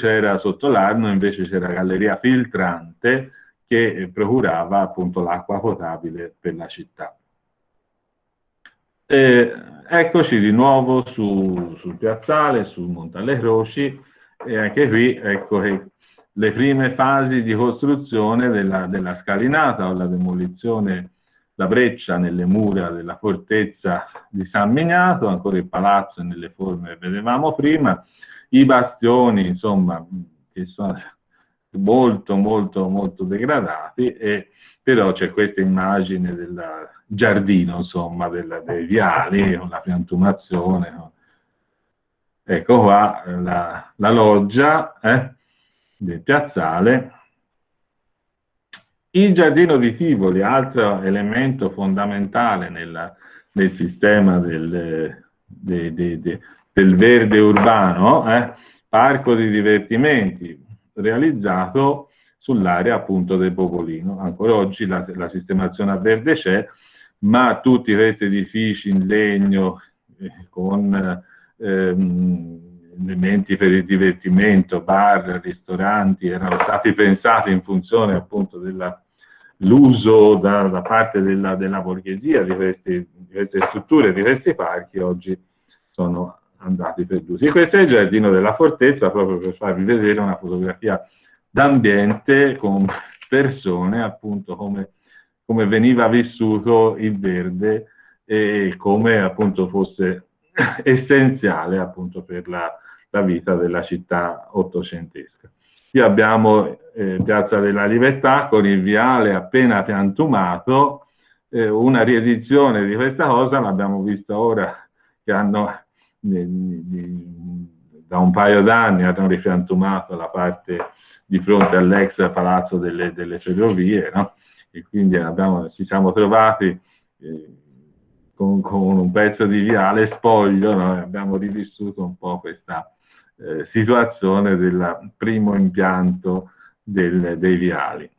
l'Arno invece c'era galleria filtrante che procurava appunto l'acqua potabile per la città. Eccoci di nuovo sul piazzale, sul Monte alle Croci, e anche qui ecco che le prime fasi di costruzione della scalinata o la demolizione, la breccia nelle mura della fortezza di San Miniato, ancora il palazzo nelle forme che vedevamo prima, i bastioni, insomma, che sono molto degradati, però c'è questa immagine del giardino, insomma, dei viali, con la piantumazione. Ecco qua la loggia del piazzale. Il giardino di Tivoli, altro elemento fondamentale nel sistema del verde urbano, parco di divertimenti realizzato sull'area appunto del Popolino. Ancora oggi la sistemazione a verde c'è, ma tutti questi edifici in legno con elementi per il divertimento, bar, ristoranti, erano stati pensati in funzione appunto dell'uso da parte della borghesia di queste strutture, di questi parchi, oggi sono andati perduti. Questo è il giardino della fortezza, proprio per farvi vedere una fotografia d'ambiente con persone, appunto come veniva vissuto il verde e come appunto fosse essenziale appunto per la vita della città ottocentesca. Qui abbiamo Piazza della Libertà con il viale appena piantumato, una riedizione di questa cosa l'abbiamo vista ora, che hanno da un paio d'anni hanno ripiantumato la parte di fronte all'ex palazzo delle ferrovie, no? E quindi ci siamo trovati con un pezzo di viale spoglio, no? Abbiamo rivissuto un po' questa situazione del primo impianto dei viali.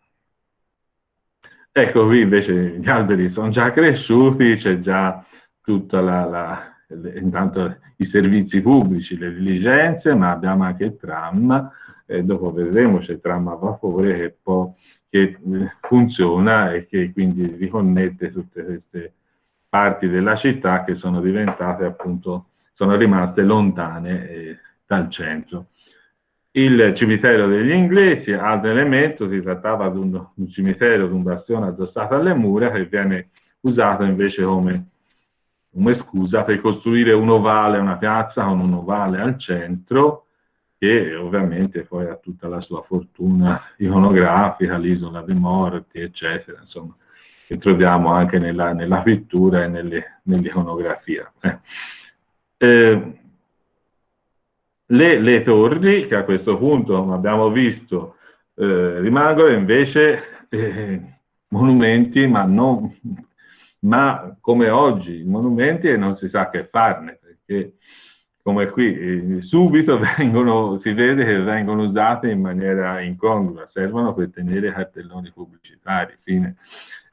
Ecco, qui invece gli alberi sono già cresciuti, c'è già tutta intanto i servizi pubblici, le diligenze, ma abbiamo anche il tram, dopo vedremo c'è il tram a vapore che funziona e che quindi riconnette tutte queste parti della città che sono diventate appunto, sono rimaste lontane dal centro. Il cimitero degli inglesi, altro elemento, si trattava di un cimitero, di un bastione addossato alle mura che viene usato invece come scusa per costruire un ovale, una piazza con un ovale al centro, che ovviamente poi ha tutta la sua fortuna iconografica, l'isola dei morti, eccetera, insomma, che troviamo anche nella pittura e nell'iconografia. Le torri, che a questo punto, come abbiamo visto, rimangono invece monumenti, ma come oggi, monumenti e non si sa che farne, perché come qui subito si vede che vengono usate in maniera incongrua, servono per tenere cartelloni pubblicitari, fine.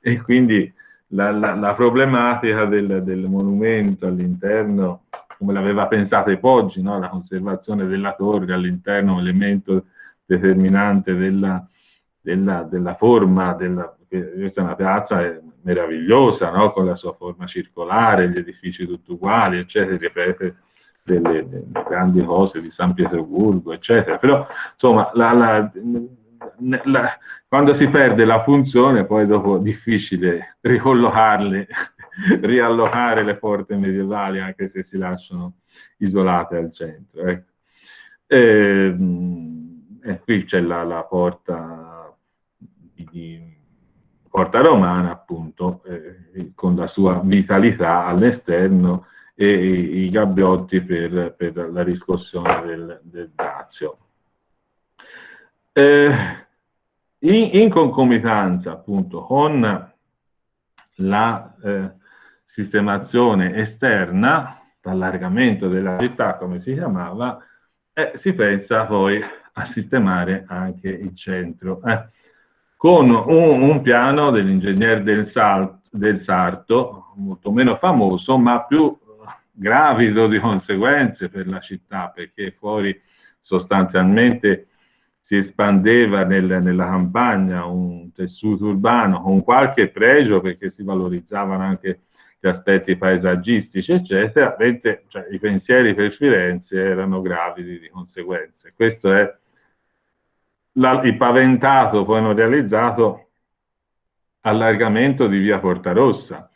E quindi la problematica del monumento all'interno, come l'aveva pensato Poggi, no? La conservazione della torre all'interno, un elemento determinante della forma, questa è una piazza meravigliosa, no? Con la sua forma circolare, gli edifici tutti uguali, eccetera, ripete delle grandi cose di San Pietroburgo, eccetera. Però, insomma, quando si perde la funzione, poi dopo è difficile riallocare le porte medievali, anche se si lasciano isolate al centro. Qui c'è la porta romana, appunto, con la sua vitalità all'esterno e i gabbiotti per la riscossione del dazio. In concomitanza appunto con la sistemazione esterna, l'allargamento della città come si chiamava, si pensa poi a sistemare anche il centro, con un piano dell'ingegner del Sarto, molto meno famoso, ma più gravido di conseguenze per la città, perché fuori sostanzialmente si espandeva nella campagna un tessuto urbano con qualche pregio, perché si valorizzavano anche gli aspetti paesaggistici, eccetera, mentre cioè, i pensieri per Firenze erano gravidi di conseguenze. Questo è il paventato, poi non realizzato, allargamento di via Portarossa,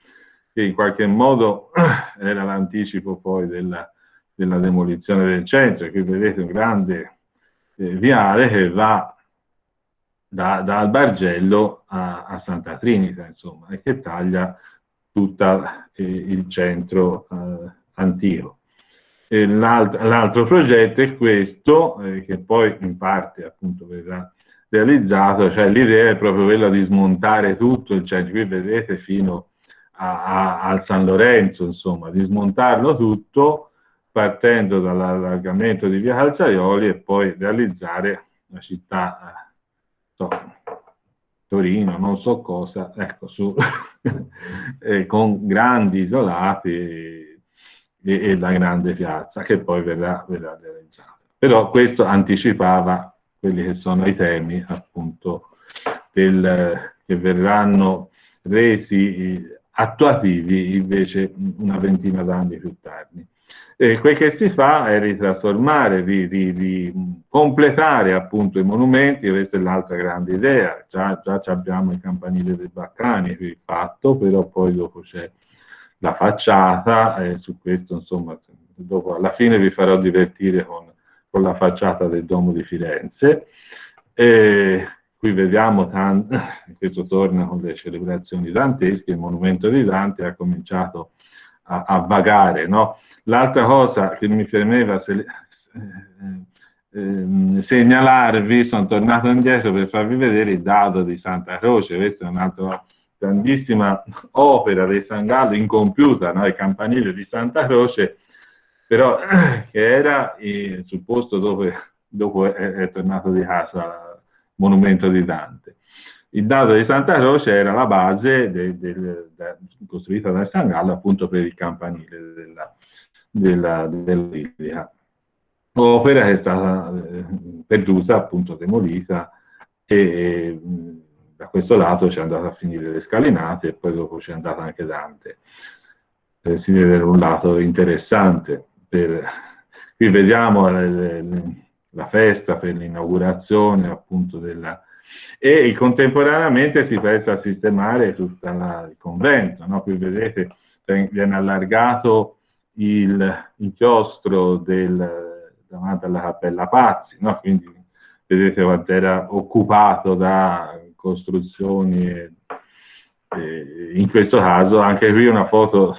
che in qualche modo era l'anticipo poi della demolizione del centro. Qui vedete un grande viale che va da Albargello a Santa Trinita, insomma, e che taglia tutto il centro antico. L'altro progetto è questo, che poi in parte appunto verrà realizzato, cioè l'idea è proprio quella di smontare tutto il centro, qui vedete fino al San Lorenzo, insomma, di smontarlo tutto partendo dall'allargamento di via Calzaioli e poi realizzare la città, Torino, non so cosa, ecco, con grandi isolati e la grande piazza che poi verrà realizzata. Però questo anticipava quelli che sono i temi appunto che verranno resi attuativi invece una ventina d'anni più tardi. Quel che si fa è ritrasformare, di completare appunto i monumenti. Questa è l'altra grande idea. Già abbiamo il campanile dei Baccani qui fatto, però poi dopo c'è la facciata, e su questo insomma dopo alla fine vi farò divertire con la facciata del Duomo di Firenze. Qui vediamo, questo torna con le celebrazioni dantesche, il monumento di Dante ha cominciato a vagare, no? L'altra cosa che mi premeva segnalarvi, sono tornato indietro per farvi vedere il dado di Santa Croce. Questa è un'altra grandissima opera dei San Gallo, incompiuta, no? Il campanile di Santa Croce, però che era sul posto dove dopo è tornato di casa il monumento di Dante. Il dado di Santa Croce era la base costruita da San Gallo appunto per il campanile dell'Ilica. Opera che è stata perduta, appunto demolita, e da questo lato c'è andata a finire le scalinate e poi dopo c'è andata anche Dante. Si vede un lato interessante. Qui vediamo la festa per l'inaugurazione appunto e contemporaneamente si pensa a sistemare tutto il convento, no? Qui vedete viene allargato l'inchiostro davanti alla Cappella Pazzi, no? Quindi vedete quanto era occupato da costruzioni, in questo caso anche qui una foto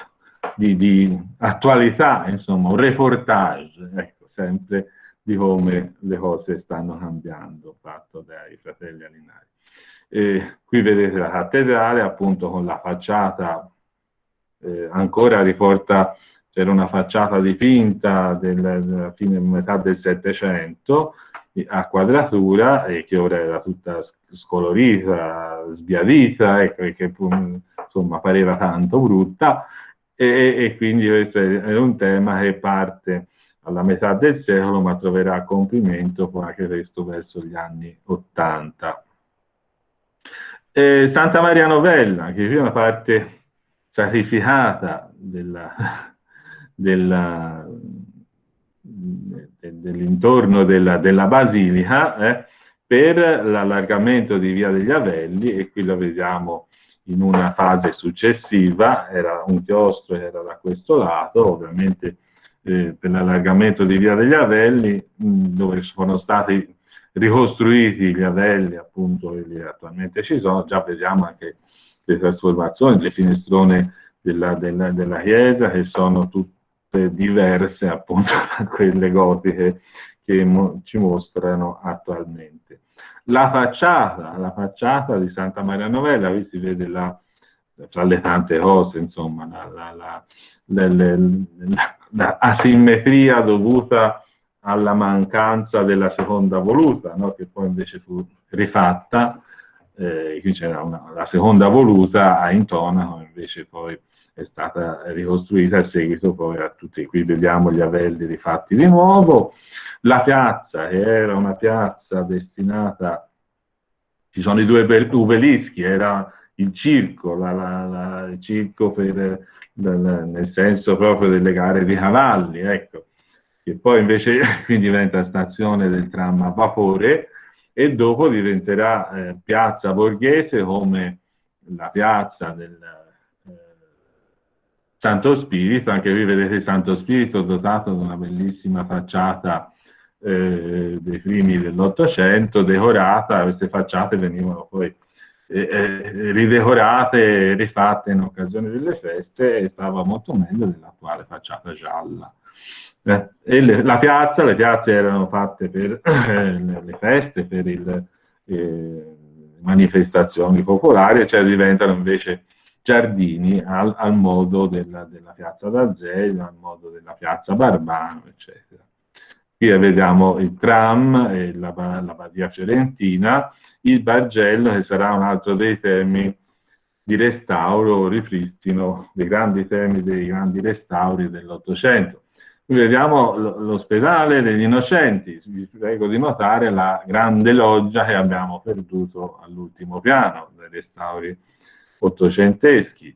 di attualità, insomma un reportage, ecco, sempre di come le cose stanno cambiando, fatto dai fratelli Alinari. Qui vedete la cattedrale appunto con la facciata, ancora riporta, c'era una facciata dipinta della fine metà del Settecento a quadratura e che ora era tutta scolorita, sbiadita, e che insomma pareva tanto brutta, e quindi questo è un tema che parte alla metà del secolo ma troverà compimento poi anche questo verso gli anni '80. Santa Maria Novella, che qui è una parte sacrificata dell'intorno della basilica, per l'allargamento di Via degli Avelli, e qui lo vediamo in una fase successiva. Era un chiostro, era da questo lato, ovviamente per l'allargamento di Via degli Avelli, dove sono stati ricostruiti gli avelli, appunto, quelli attualmente ci sono. Già vediamo anche le trasformazioni, le finestrone della chiesa, che sono tutte diverse appunto da quelle gotiche che ci mostrano attualmente. La facciata di Santa Maria Novella, qui si vede tra le tante cose, insomma, la asimmetria dovuta alla mancanza della seconda voluta, no? Che poi invece fu rifatta. Qui c'era la seconda voluta a intonaco, invece poi è stata ricostruita a seguito poi a tutti. Qui vediamo gli avelli rifatti di nuovo. La piazza, che era una piazza destinata, ci sono i due obelischi, era il circo, il circo per nel senso proprio delle gare di cavalli, ecco, che poi invece qui diventa stazione del tram a vapore e dopo diventerà piazza Borghese, come la piazza del Santo Spirito. Anche qui vedete Santo Spirito dotato di una bellissima facciata dei primi dell'Ottocento, decorata. Queste facciate venivano poi ridecorate e rifatte in occasione delle feste, e stava molto meglio dell'attuale facciata gialla. E le piazze erano fatte per le feste, per manifestazioni popolari, cioè diventano invece giardini al modo della piazza d'Azeglio, al modo della piazza Barbano, eccetera. Qui vediamo il tram e la Badia Fiorentina, il Bargello, che sarà un altro dei temi di restauro, ripristino, dei grandi temi dei grandi restauri dell'Ottocento. Qui vediamo l'ospedale degli Innocenti. Vi prego di notare la grande loggia che abbiamo perduto all'ultimo piano dai restauri ottocenteschi.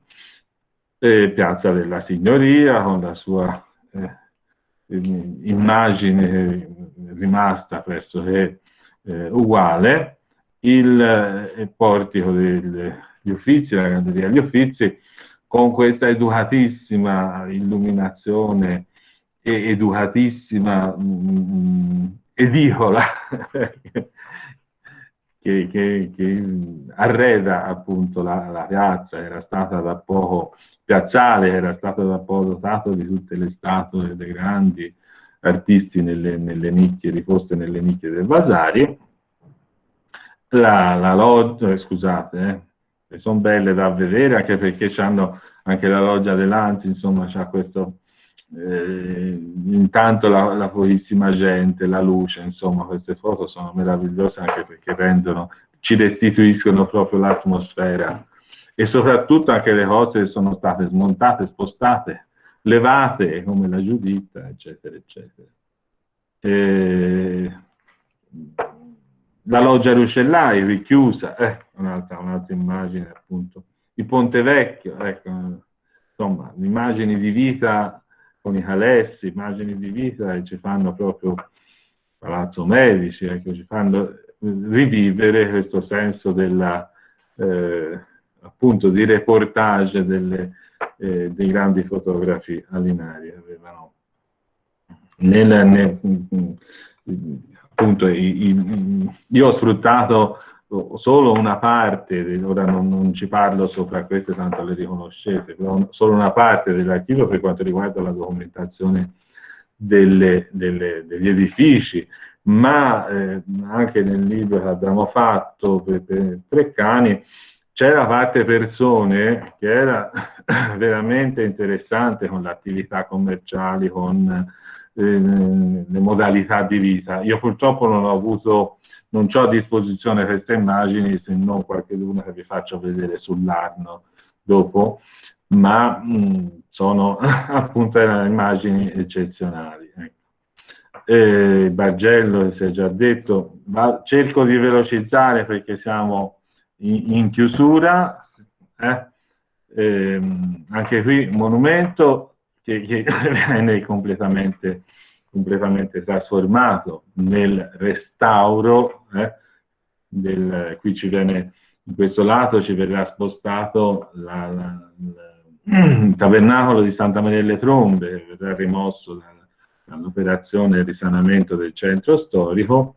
Piazza della Signoria, con la sua immagine rimasta pressoché uguale, il portico degli Uffizi, la Galleria degli Uffizi, con questa educatissima illuminazione e educatissima edicola che arreda appunto la piazza. Era stata da poco piazzale, era stato da poco dotato di tutte le statue dei grandi artisti nelle nicchie, riposte nelle nicchie del Vasari. La loggia, scusate, sono belle da vedere, anche perché hanno anche la loggia dell'Anzi, insomma, c'ha questo intanto la pochissima gente, la luce, insomma, queste foto sono meravigliose anche perché ci restituiscono proprio l'atmosfera, e soprattutto anche le cose che sono state smontate, spostate, levate, come la Giuditta, eccetera, eccetera. La loggia Ruscellai richiusa, un'altra immagine, appunto. Il Ponte Vecchio, ecco, insomma, immagini di vita con i calessi, immagini di vita che ci fanno proprio Palazzo Medici, ecco, ci fanno rivivere questo senso della, appunto, di reportage dei grandi fotografi alinari. Avevano appunto, io ho sfruttato solo una parte, ora non ci parlo sopra queste, tanto le riconoscete, però solo una parte dell'archivio per quanto riguarda la documentazione degli edifici, ma anche nel libro che abbiamo fatto per Treccani c'è la parte persone, che era veramente interessante, con le attività commerciali, con le modalità di vita. Io purtroppo non ho a disposizione queste immagini, se non qualche una che vi faccio vedere sull'Arno dopo, ma sono appunto immagini eccezionali. Bargello, si è già detto, cerco di velocizzare perché siamo in chiusura. Anche qui monumento che viene completamente trasformato nel restauro. Qui in questo lato ci verrà spostato il tabernacolo di Santa Maria delle Trombe, che verrà rimosso dall'operazione di risanamento del centro storico,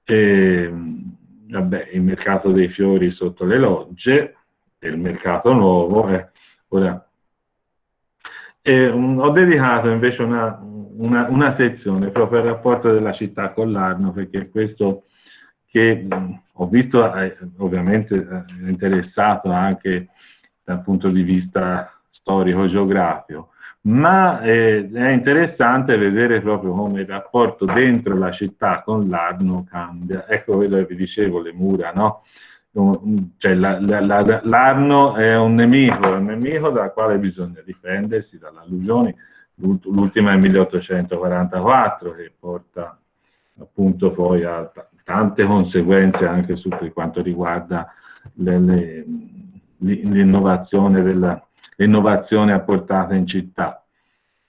vabbè, il mercato dei fiori sotto le logge e il mercato nuovo. Ora ho dedicato invece una sezione proprio al rapporto della città con l'Arno, perché è questo che ho visto ovviamente interessato anche dal punto di vista storico-geografico, ma è interessante vedere proprio come il rapporto dentro la città con l'Arno cambia. Ecco quello che vi dicevo, le mura, no? Cioè l'Arno è un nemico dal quale bisogna difendersi dalle alluvioni. L'ultima è 1844, che porta appunto poi a tante conseguenze anche per quanto riguarda l'innovazione innovazioni apportate in città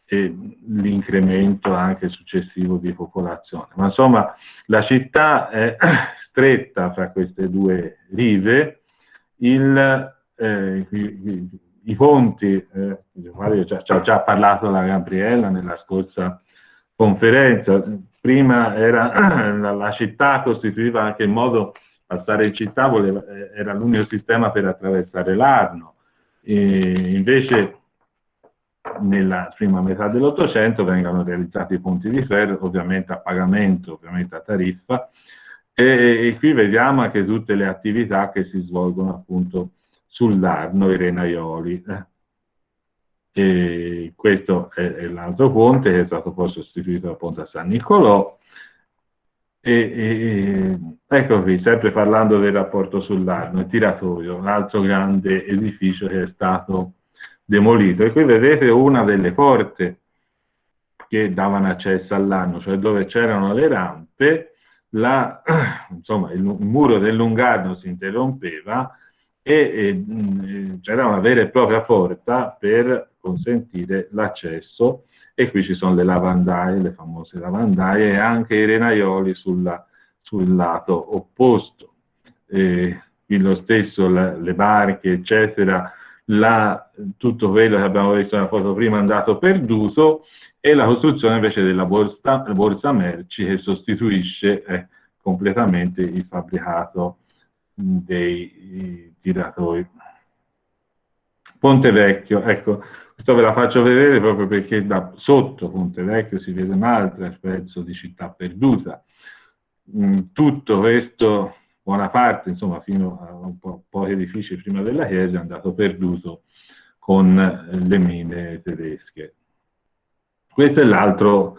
e l'incremento anche successivo di popolazione. Ma insomma la città è stretta fra queste due rive, i ponti, di quali ci ha già parlato la Gabriella nella scorsa conferenza. Prima la città costituiva anche il modo, passare in città era l'unico sistema per attraversare l'Arno. Invece nella prima metà dell'Ottocento vengono realizzati i ponti di ferro, ovviamente a pagamento, ovviamente a tariffa, e qui vediamo anche tutte le attività che si svolgono appunto sull'Arno, i Renaioli. E questo è l'altro ponte che è stato poi sostituito dal ponte a San Niccolò. Ecco qui, sempre parlando del rapporto sull'Arno, il Tiratoio, l'altro grande edificio che è stato demolito. E qui vedete una delle porte che davano accesso all'Arno, cioè dove c'erano le rampe, insomma, il muro del Lungarno si interrompeva e c'era una vera e propria porta per consentire l'accesso, e qui ci sono le lavandaie, le famose lavandaie, e anche i Renaioli sul lato opposto. Qui lo stesso, le barche, eccetera, tutto quello che abbiamo visto nella foto prima è andato perduto, e la costruzione invece della borsa merci che sostituisce completamente il fabbricato dei tiratoi. Ponte Vecchio, ecco, questo ve la faccio vedere proprio perché da sotto Ponte Vecchio si vede un altro pezzo di città perduta. Tutto questo, buona parte, insomma, fino a pochi edifici prima della chiesa, è andato perduto con le mine tedesche. Questo è l'altro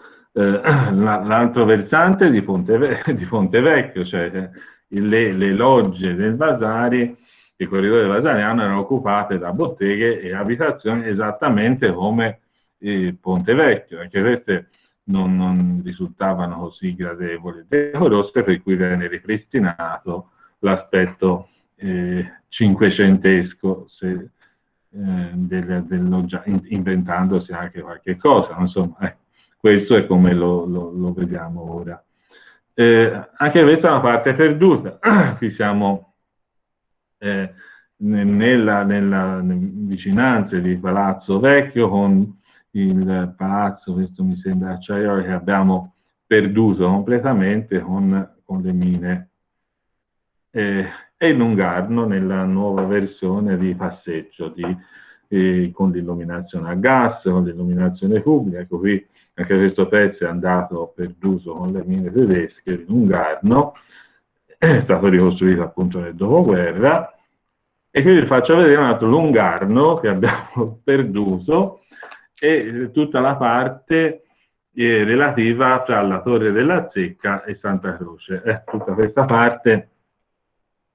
versante di Ponte Vecchio, cioè le logge del Vasari, il corridoio vasariano, erano occupate da botteghe e abitazioni esattamente come Ponte Vecchio, anche queste non risultavano così gradevoli e decorose, per cui venne ripristinato l'aspetto cinquecentesco, inventandosi anche qualche cosa. Insomma, questo è come lo vediamo ora. Anche questa è una parte perduta. Qui siamo nella vicinanze di Palazzo Vecchio, con il palazzo, questo mi sembra Acciaioli, che abbiamo perduto completamente con le mine, e il Lungarno nella nuova versione di passeggio, con l'illuminazione a gas, con l'illuminazione pubblica. Ecco qui anche questo pezzo è andato perduto con le mine tedesche. Il Lungarno è stato ricostruito appunto nel dopoguerra, e quindi vi faccio vedere un altro Lungarno che abbiamo perduto, e tutta la parte relativa tra la Torre della Zecca e Santa Croce. Tutta questa parte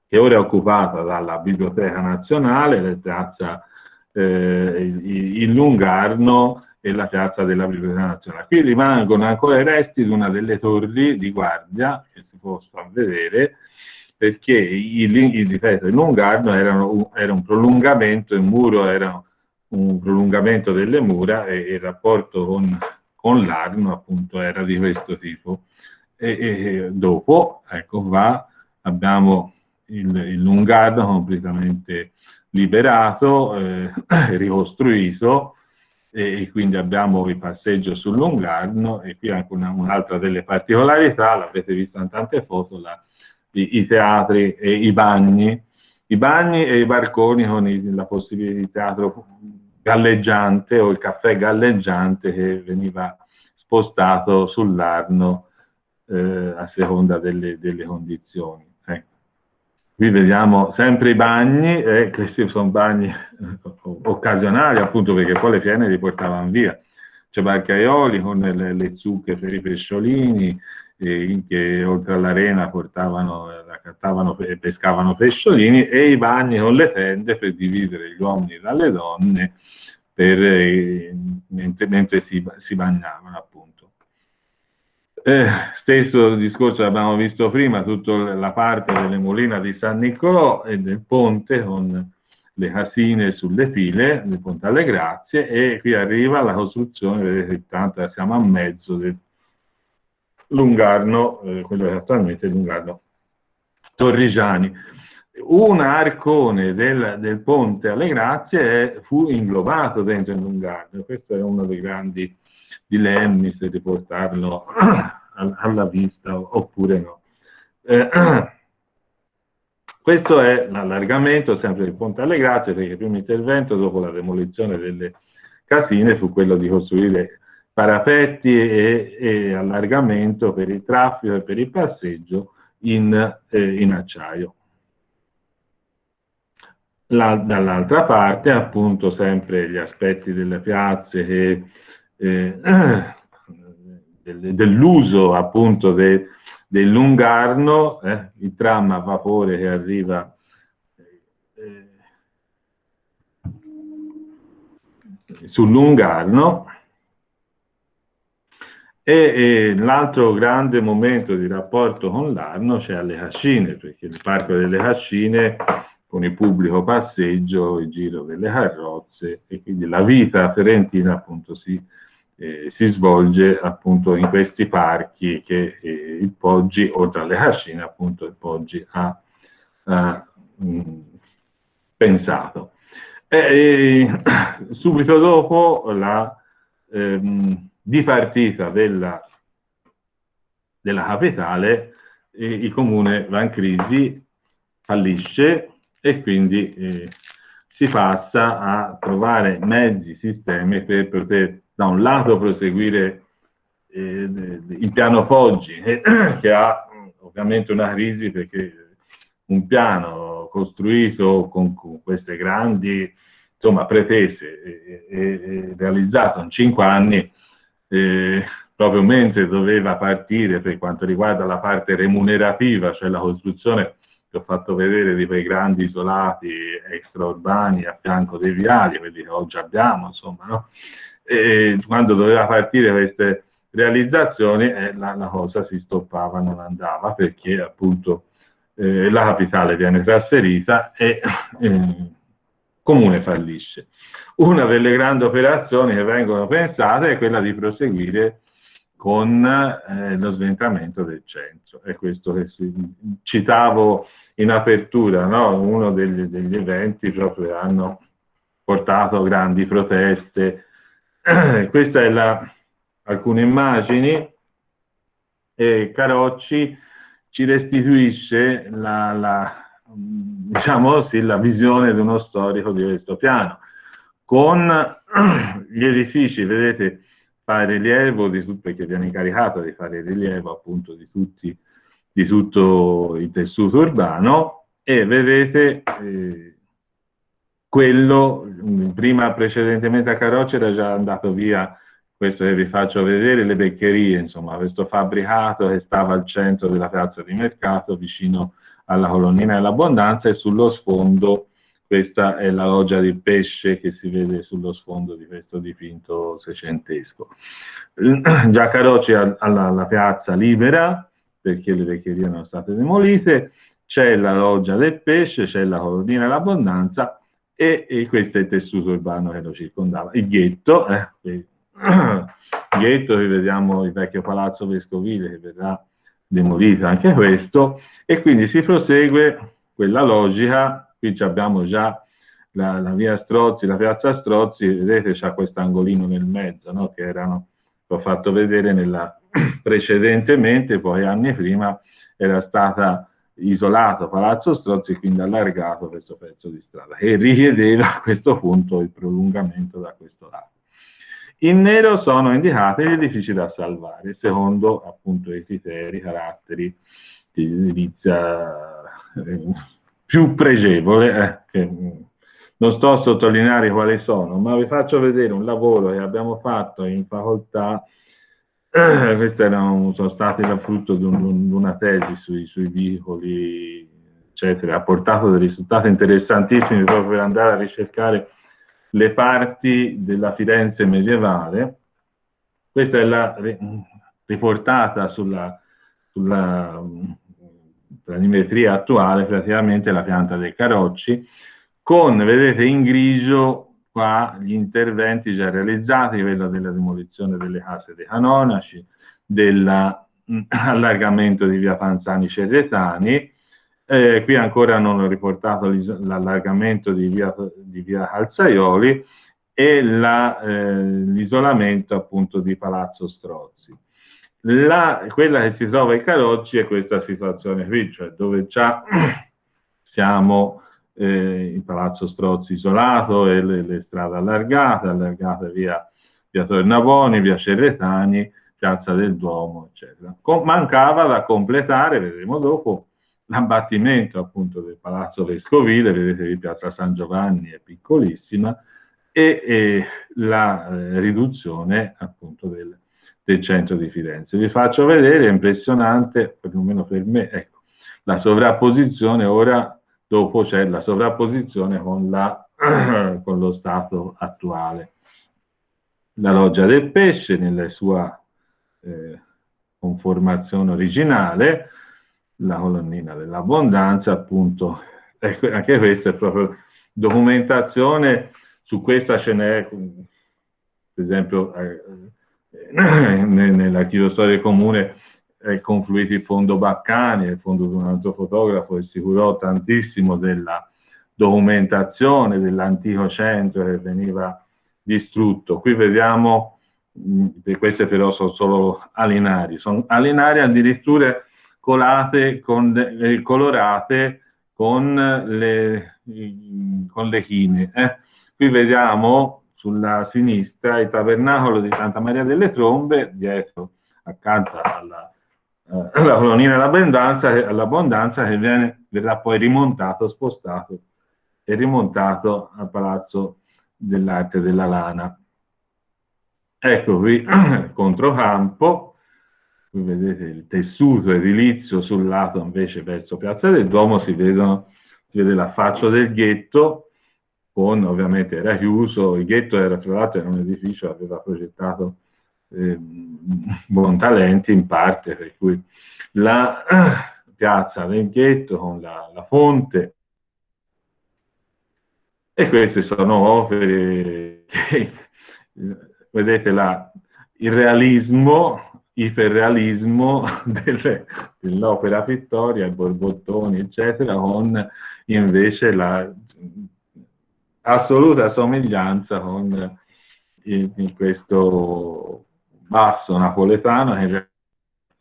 che ora è occupata dalla Biblioteca Nazionale, la piazza il Lungarno e la piazza della Biblioteca Nazionale. Qui rimangono ancora i resti di una delle torri di guardia che si può far vedere, perché ripeto, il Lungarno era un prolungamento, il muro era un prolungamento delle mura, e il rapporto con l'Arno appunto era di questo tipo. E dopo, ecco, abbiamo il Lungarno completamente liberato, ricostruito, e quindi abbiamo il passeggio sul Lungarno, e qui anche un'altra delle particolarità, l'avete visto in tante foto, i teatri e i bagni e i barconi con la possibilità di teatro galleggiante o il caffè galleggiante che veniva spostato sull'Arno a seconda delle condizioni. Qui vediamo sempre i bagni, e questi sono bagni occasionali, appunto perché poi le fiene li portavano via. C'è barcaioli con le zucche per i pesciolini, che oltre all'arena raccattavano e pescavano pesciolini, e i bagni con le tende per dividere gli uomini dalle donne mentre si bagnavano, appunto. Stesso discorso abbiamo visto prima, tutta la parte delle Molina di San Niccolò e del ponte con le casine sulle pile del Ponte alle Grazie, e qui arriva la costruzione, vedete, tanto siamo a mezzo del Lungarno, quello che attualmente è Lungarno Torrigiani. Un arcone del Ponte alle Grazie fu inglobato dentro il Lungarno. Questo è uno dei grandi dilemmi, se riportarlo alla vista oppure no. Questo è l'allargamento sempre del Ponte alle Grazie, perché il primo intervento dopo la demolizione delle casine fu quello di costruire parapetti e allargamento per il traffico e per il passeggio in acciaio. Dall'altra parte, appunto, sempre gli aspetti delle piazze dell'uso appunto del Lungarno, il tram a vapore che arriva sul Lungarno, e l'altro grande momento di rapporto con l'Arno c'è alle Cascine, perché il Parco delle Cascine, con il pubblico passeggio, il giro delle carrozze, e quindi la vita fiorentina appunto si svolge appunto in questi parchi che il Poggi, oltre alle Cascine, appunto il Poggi ha pensato. Subito dopo la dipartita della capitale, il comune va in crisi, fallisce, e quindi si passa a trovare mezzi, sistemi per poter da un lato proseguire il piano Poggi, che ha ovviamente una crisi, perché un piano costruito con queste grandi, insomma, pretese e realizzato in 5 anni, proprio mentre doveva partire per quanto riguarda la parte remunerativa, cioè la costruzione che ho fatto vedere di quei grandi isolati extraurbani a fianco dei viali, quelli che oggi abbiamo, insomma, no? E quando doveva partire queste realizzazioni, la cosa si stoppava, non andava, perché appunto la capitale viene trasferita e il comune fallisce. Una delle grandi operazioni che vengono pensate è quella di proseguire con lo sventramento del centro. È questo che citavo in apertura, no? Uno degli eventi proprio che hanno portato grandi proteste. Questa è alcune immagini, e Carocci ci restituisce diciamo, sì, la visione di uno storico di questo piano, con gli edifici, vedete, fa rilievo perché viene incaricato di fare rilievo appunto di tutto il tessuto urbano, e vedete quello precedentemente a Carocci era già andato via, questo che vi faccio vedere, le beccherie, insomma, questo fabbricato che stava al centro della piazza di mercato, vicino alla colonnina dell'Abbondanza, e sullo sfondo, questa è la loggia del pesce che si vede sullo sfondo di questo dipinto seicentesco. Già Carocci ha la piazza libera, perché le vecchierie erano state demolite, c'è la loggia del pesce, c'è la colonnina dell'Abbondanza, e questo è il tessuto urbano che lo circondava. Il ghetto, che vediamo il vecchio palazzo vescovile che verrà demolito anche questo, e quindi si prosegue quella logica. Qui abbiamo già la via Strozzi, la piazza Strozzi, vedete c'è questo angolino nel mezzo, no? Che l'ho fatto vedere precedentemente, poi anni prima era stata isolato Palazzo Strozzi, quindi allargato questo pezzo di strada, che richiedeva a questo punto il prolungamento da questo lato. In nero sono indicati gli edifici da salvare, secondo appunto i criteri, caratteri di edilizia più pregevole, che non sto a sottolineare quali sono, ma vi faccio vedere un lavoro che abbiamo fatto in facoltà. Questi sono stati il frutto di una tesi sui vicoli, eccetera. Ha portato dei risultati interessantissimi proprio per andare a ricercare le parti della Firenze medievale. Questa è riportata sulla planimetria attuale, praticamente la pianta dei Carocci, con, vedete, in grigio qua gli interventi già realizzati, quello della demolizione delle case dei Canonaci, dell'allargamento di via Panzani Cerretani, qui ancora non ho riportato l'allargamento di via Calzaioli e l'isolamento appunto di Palazzo Strozzi. Quella che si trova ai Carocci è questa situazione qui, cioè dove già siamo in Palazzo Strozzi isolato e le strade allargate via Tornabuoni, via Cerretani, Piazza del Duomo, eccetera. Mancava da completare, vedremo dopo, l'abbattimento appunto del Palazzo Vescovile, vedete che Piazza San Giovanni è piccolissima, e la riduzione appunto del centro di Firenze. Vi faccio vedere, è impressionante, perlomeno per me, ecco, la sovrapposizione ora, dopo c'è la sovrapposizione con lo stato attuale. La Loggia del Pesce nella sua conformazione originale, la colonnina dell'abbondanza, appunto, anche questa è proprio documentazione, su questa ce n'è, per esempio, nell'archivio storico comune è confluito il fondo Baccani, il fondo di un altro fotografo, che si curò tantissimo della documentazione dell'antico centro che veniva distrutto. Qui vediamo, queste però sono solo alinari, sono alinari addirittura colorate con le chine. Qui vediamo sulla sinistra il tabernacolo di Santa Maria delle Trombe, dietro, accanto alla colonnina dell'abbondanza, che verrà poi rimontato, spostato e rimontato al Palazzo dell'Arte della Lana. Ecco qui controcampo, qui vedete il tessuto edilizio sul lato invece verso Piazza del Duomo, si vede l'affaccio del ghetto, con ovviamente era chiuso, il ghetto era tra l'altro era un edificio che aveva progettato Buontalenti in parte, per cui la piazza del ghetto con la fonte, e queste sono opere che, vedete il realismo, iperrealismo dell'opera pittoria, i borbottoni eccetera, con invece la assoluta somiglianza con questo basso napoletano che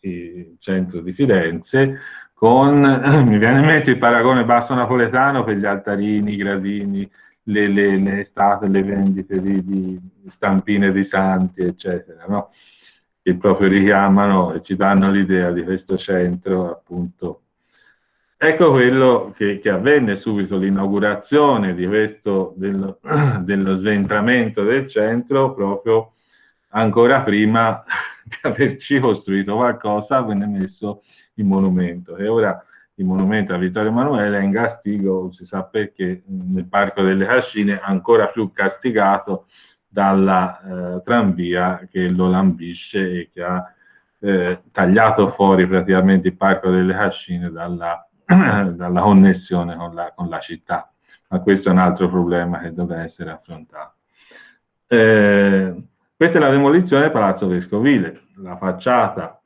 è il centro di Firenze, mi viene in mente il paragone basso napoletano per gli altarini, i gradini, le statue, le vendite di stampine di santi, eccetera, no? Che proprio richiamano e ci danno l'idea di questo centro, appunto. Ecco quello che avvenne subito, l'inaugurazione di dello sventramento del centro, proprio ancora prima di averci costruito qualcosa, venne messo il monumento. E ora il monumento a Vittorio Emanuele è in castigo, non si sa perché, nel Parco delle Cascine, ancora più castigato dalla tranvia che lo lambisce e che ha tagliato fuori praticamente il Parco delle Cascine dalla connessione con la città. Ma questo è un altro problema che dovrà essere affrontato. Questa è la demolizione del Palazzo Vescovile. La facciata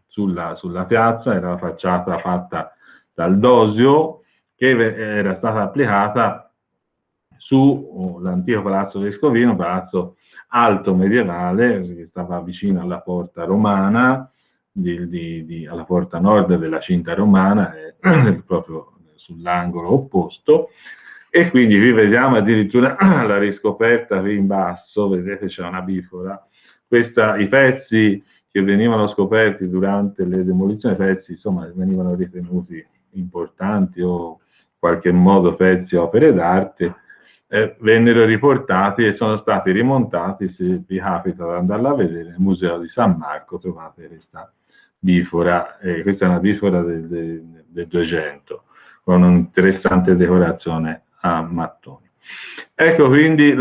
sulla piazza era la facciata fatta dal Dosio, che era stata applicata sull'antico Palazzo Vescovino, un palazzo alto medievale, che stava vicino alla porta romana, alla porta nord della Cinta Romana, proprio sull'angolo opposto. E quindi qui vediamo addirittura la riscoperta qui in basso, vedete c'è una bifora. I pezzi che venivano scoperti durante le demolizioni, pezzi insomma venivano ritenuti importanti o in qualche modo pezzi opere d'arte, vennero riportati e sono stati rimontati. Se vi capita di andarla a vedere, nel Museo di San Marco trovate questa bifora, questa è una bifora del 200, con un'interessante decorazione a mattoni. Ecco quindi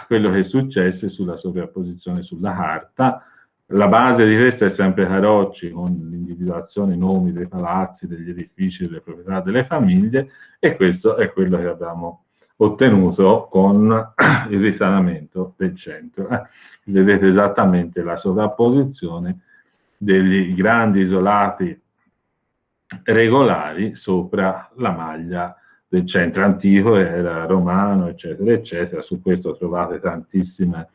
quello che è successo sulla sovrapposizione sulla carta, La base di questo è sempre Carocci, con l'individuazione, i nomi dei palazzi, degli edifici, delle proprietà delle famiglie, e questo è quello che abbiamo ottenuto con il risanamento del centro. Vedete esattamente la sovrapposizione degli grandi isolati regolari sopra la maglia del centro antico, era romano, eccetera, eccetera. Su questo trovate tantissime.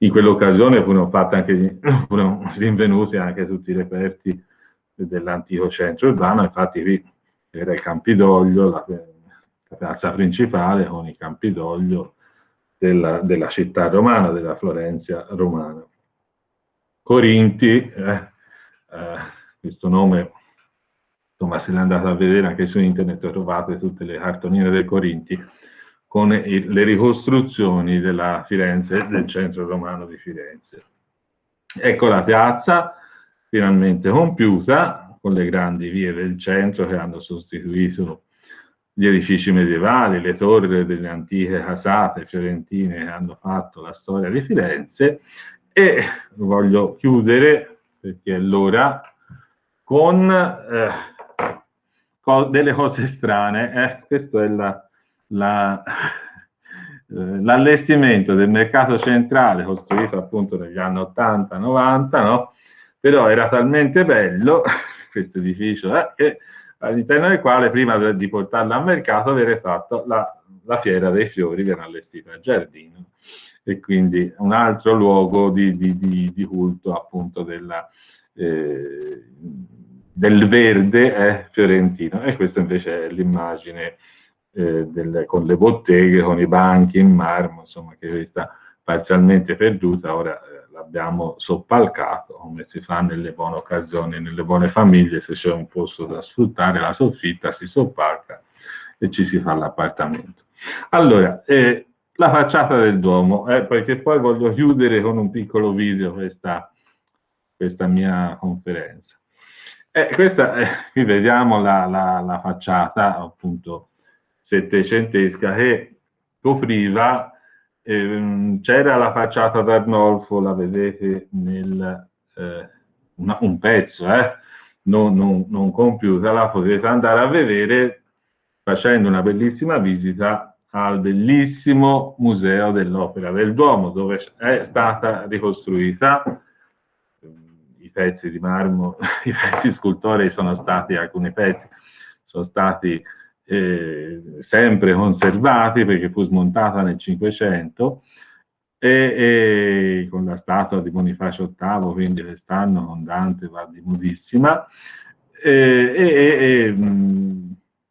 In quell'occasione furono rinvenuti anche tutti i reperti dell'antico centro urbano. Infatti qui era il Campidoglio, la piazza principale con i Campidoglio della città romana, della Florenzia romana. Corinti, questo nome, insomma, se l'andate a vedere anche su internet trovate tutte le cartoline dei Corinti con le ricostruzioni della Firenze, del centro romano di Firenze. Ecco la piazza finalmente compiuta, con le grandi vie del centro che hanno sostituito gli edifici medievali, le torri delle antiche casate fiorentine che hanno fatto la storia di Firenze. E voglio chiudere, perché è l'ora, con delle cose strane. Questo è l'allestimento del mercato centrale, costruito appunto negli anni 80-90, no? Però era talmente bello questo edificio che all'interno del quale, prima di portarlo al mercato, avere fatto la fiera dei fiori, viene allestita al giardino, e quindi un altro luogo di culto appunto del verde fiorentino. E questa invece è l'immagine con le botteghe, con i banchi in marmo, insomma, che questa parzialmente perduta, ora l'abbiamo soppalcato, come si fa nelle buone occasioni, nelle buone famiglie. Se c'è un posto da sfruttare, la soffitta si soppalca e ci si fa l'appartamento. Allora, la facciata del Duomo, perché poi voglio chiudere con un piccolo video questa mia conferenza. Qui vediamo la facciata appunto settecentesca che copriva, c'era la facciata d'Arnolfo, la vedete un pezzo, non compiuta, la potete andare a vedere facendo una bellissima visita al bellissimo Museo dell'Opera del Duomo, dove è stata ricostruita. I pezzi di marmo, i pezzi scultorei sono stati, alcuni pezzi sono stati sempre conservati, perché fu smontata nel 500 e con la statua di Bonifacio VIII, quindi quest'anno con Dante va di modissima.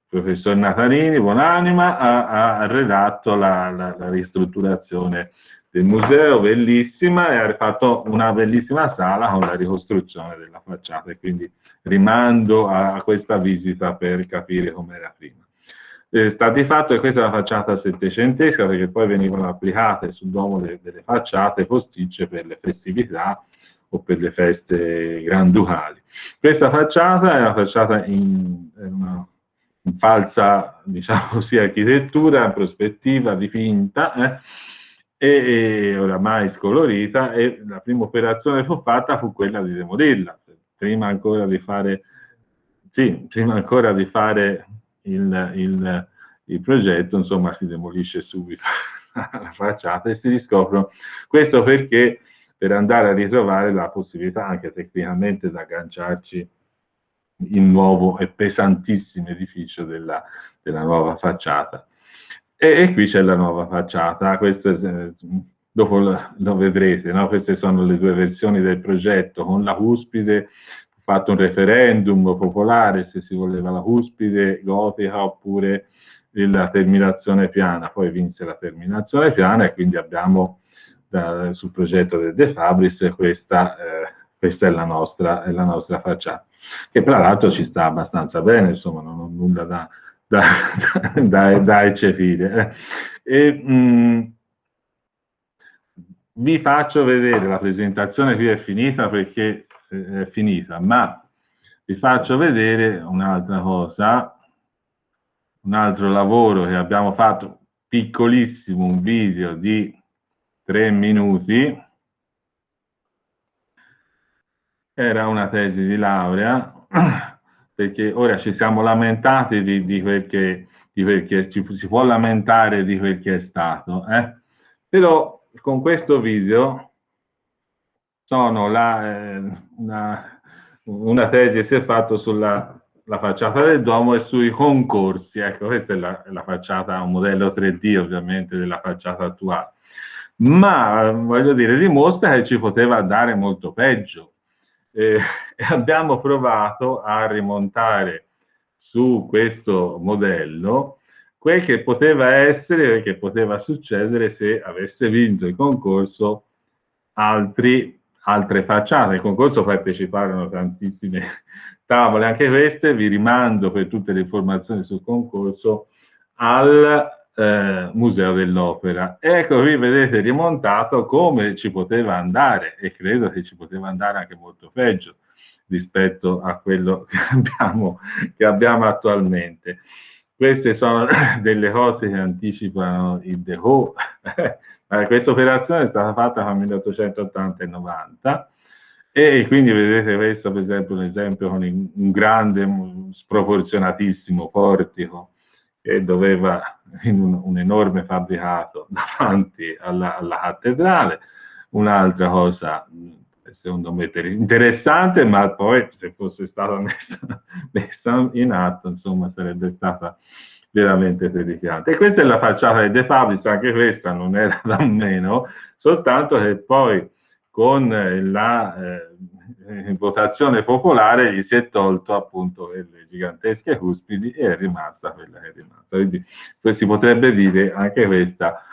Professor Natarini, buonanima, ha redatto la ristrutturazione del museo, bellissima, e ha fatto una bellissima sala con la ricostruzione della facciata, e quindi rimando a questa visita per capire com'era prima. Sta di fatto che questa è la facciata settecentesca, perché poi venivano applicate sul Duomo delle facciate posticce per le festività o per le feste granducali. Questa facciata è una facciata in falsa, diciamo così, architettura, in prospettiva dipinta, e oramai scolorita, e la prima operazione fu fatta fu quella di demolirla. Prima ancora di fare il progetto, insomma, si demolisce subito la facciata e si riscoprono. Questo perché per andare a ritrovare la possibilità anche tecnicamente di agganciarci il nuovo e pesantissimo edificio della nuova facciata. E qui c'è la nuova facciata. Questo dopo lo vedrete, no? Queste sono le due versioni del progetto, con la cuspide. Fatto un referendum popolare se si voleva la cuspide gotica oppure la terminazione piana. Poi vinse la terminazione piana, e quindi abbiamo sul progetto del De Fabris questa è la nostra facciata, che tra l'altro ci sta abbastanza bene, insomma, non ho nulla da eccepire. Vi faccio vedere, la presentazione qui è finita perché è finita, ma vi faccio vedere un'altra cosa, un altro lavoro che abbiamo fatto, piccolissimo, un video di 3 minuti, era una tesi di laurea, perché ora ci siamo lamentati di quel che si può lamentare di quel che è stato, però con questo video sono una tesi che si è fatta sulla facciata del Duomo e sui concorsi. Ecco, questa è la facciata, un modello 3D ovviamente della facciata attuale, ma voglio dire, dimostra che ci poteva andare molto peggio. E abbiamo provato a rimontare su questo modello quel che poteva essere, quel che poteva succedere se avesse vinto il concorso altre facciate. Al concorso parteciparono tantissime tavole, anche queste. Vi rimando per tutte le informazioni sul concorso al Museo dell'Opera. Ecco, qui vedete rimontato come ci poteva andare, e credo che ci poteva andare anche molto peggio rispetto a quello che abbiamo attualmente. Queste sono delle cose che anticipano il Deco. Questa operazione è stata fatta tra 1880 e 90, e quindi vedete questo per esempio un esempio con un grande, sproporzionatissimo portico che doveva in un enorme fabbricato davanti alla cattedrale. Un'altra cosa secondo me interessante, ma poi se fosse stata messa in atto, insomma, sarebbe stata veramente terrificante. E questa è la facciata di De Fabris, anche questa non era da meno, soltanto che poi con la votazione popolare gli si è tolto appunto quelle gigantesche cuspidi e è rimasta quella che è rimasta. Quindi si potrebbe dire anche questa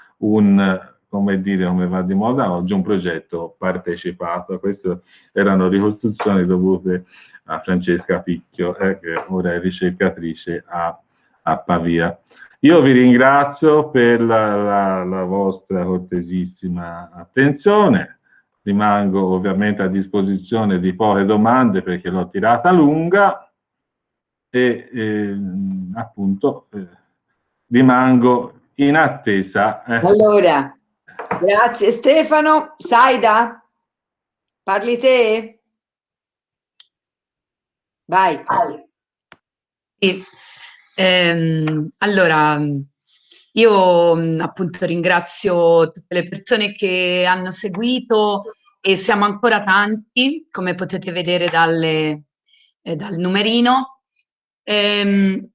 come dire, come va di moda oggi, un progetto partecipato. Queste erano ricostruzioni dovute a Francesca Picchio, che ora è ricercatrice a Pavia. Io vi ringrazio per la vostra cortesissima attenzione. Rimango ovviamente a disposizione di poche domande perché l'ho tirata lunga e appunto rimango in attesa. Allora, grazie Stefano. Saida, parli te? Vai. Sì. Allora, io appunto ringrazio tutte le persone che hanno seguito, e siamo ancora tanti, come potete vedere dal numerino. Credo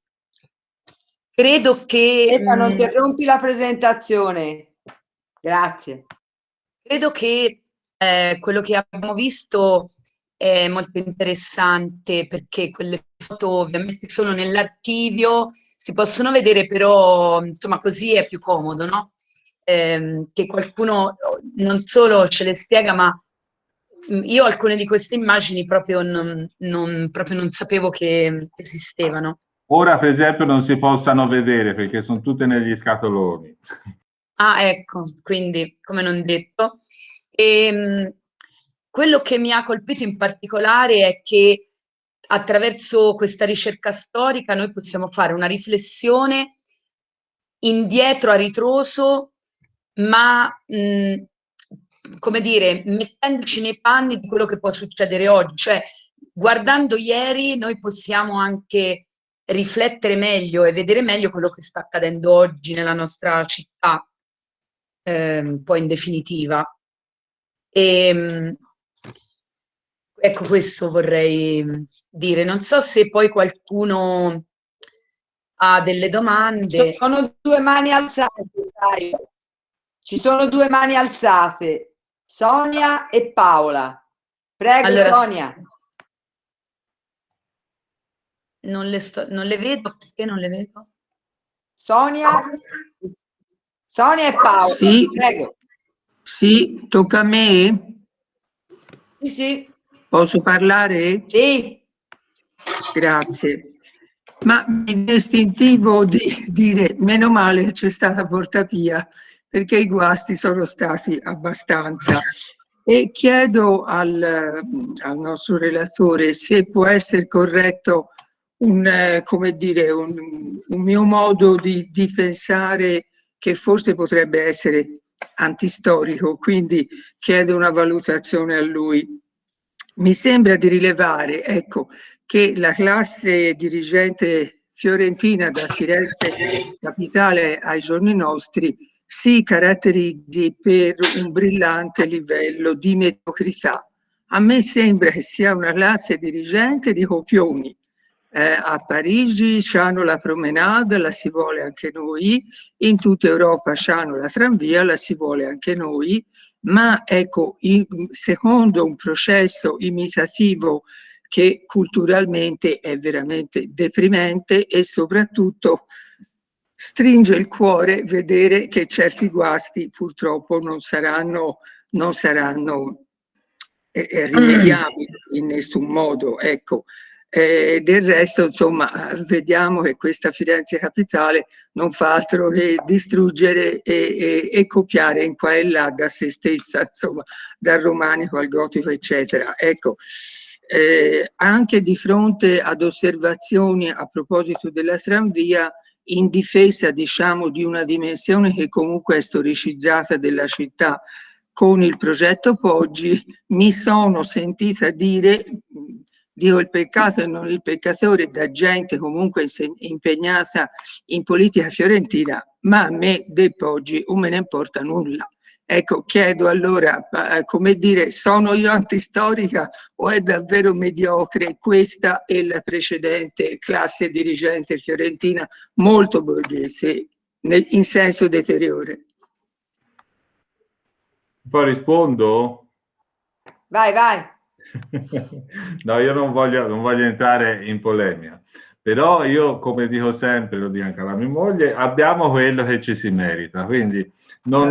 che... Stefano, interrompi la presentazione. Grazie. Credo che quello che abbiamo visto è molto interessante, perché quelle foto ovviamente sono nell'archivio, si possono vedere, però insomma così è più comodo, no? Che qualcuno non solo ce le spiega, ma io alcune di queste immagini proprio non sapevo che esistevano. Ora per esempio non si possano vedere perché sono tutte negli scatoloni. Ah, ecco, quindi come non detto. Quello che mi ha colpito in particolare è che attraverso questa ricerca storica noi possiamo fare una riflessione indietro a ritroso, ma come dire, mettendoci nei panni di quello che può succedere oggi. Cioè, guardando ieri noi possiamo anche riflettere meglio e vedere meglio quello che sta accadendo oggi nella nostra città, poi in definitiva. Ecco, questo vorrei dire. Non so se poi qualcuno ha delle domande. Ci sono due mani alzate, sai? Ci sono due mani alzate, Sonia e Paola. Prego, Allora, Sonia. non le vedo, perché non le vedo? Sonia e Paola. Sì, Prego. sì, tocca a me? Sì, sì. Posso parlare? Sì. Grazie. Ma mi viene istintivo di dire meno male che c'è stata Portapia, perché i guasti sono stati abbastanza. E chiedo al nostro relatore se può essere corretto come dire, un mio modo di pensare, che forse potrebbe essere antistorico, quindi chiedo una valutazione a lui. mi sembra di rilevare, ecco, che la classe dirigente fiorentina da Firenze capitale ai giorni nostri si caratterizzi per un brillante livello di mediocrità. A me sembra che sia una classe dirigente di copioni. A Parigi c'hanno la promenade, la si vuole anche noi, in tutta Europa c'hanno la tranvia, la si vuole anche noi, ma ecco, secondo un processo imitativo che culturalmente è veramente deprimente e soprattutto stringe il cuore vedere che certi guasti purtroppo non saranno rimediabili in nessun modo, ecco. Del resto, insomma, vediamo che questa Firenze capitale non fa altro che distruggere e copiare in qua e là da se stessa, insomma, dal romanico al gotico, eccetera. Ecco, anche di fronte ad osservazioni a proposito della tranvia, in difesa, diciamo, di una dimensione che comunque è storicizzata della città con il progetto Poggi, mi sono sentita dire, dico il peccato e non il peccatore, da gente comunque impegnata in politica fiorentina, ma a me del Poggi non me ne importa nulla. Ecco, chiedo allora, come dire, sono io antistorica o è davvero mediocre questa e la precedente classe dirigente fiorentina molto borghese, in senso deteriore? Poi rispondo? Vai, vai. No, io non voglio entrare in polemica, però io, come dico sempre, lo dico anche alla mia moglie, abbiamo quello che ci si merita, quindi non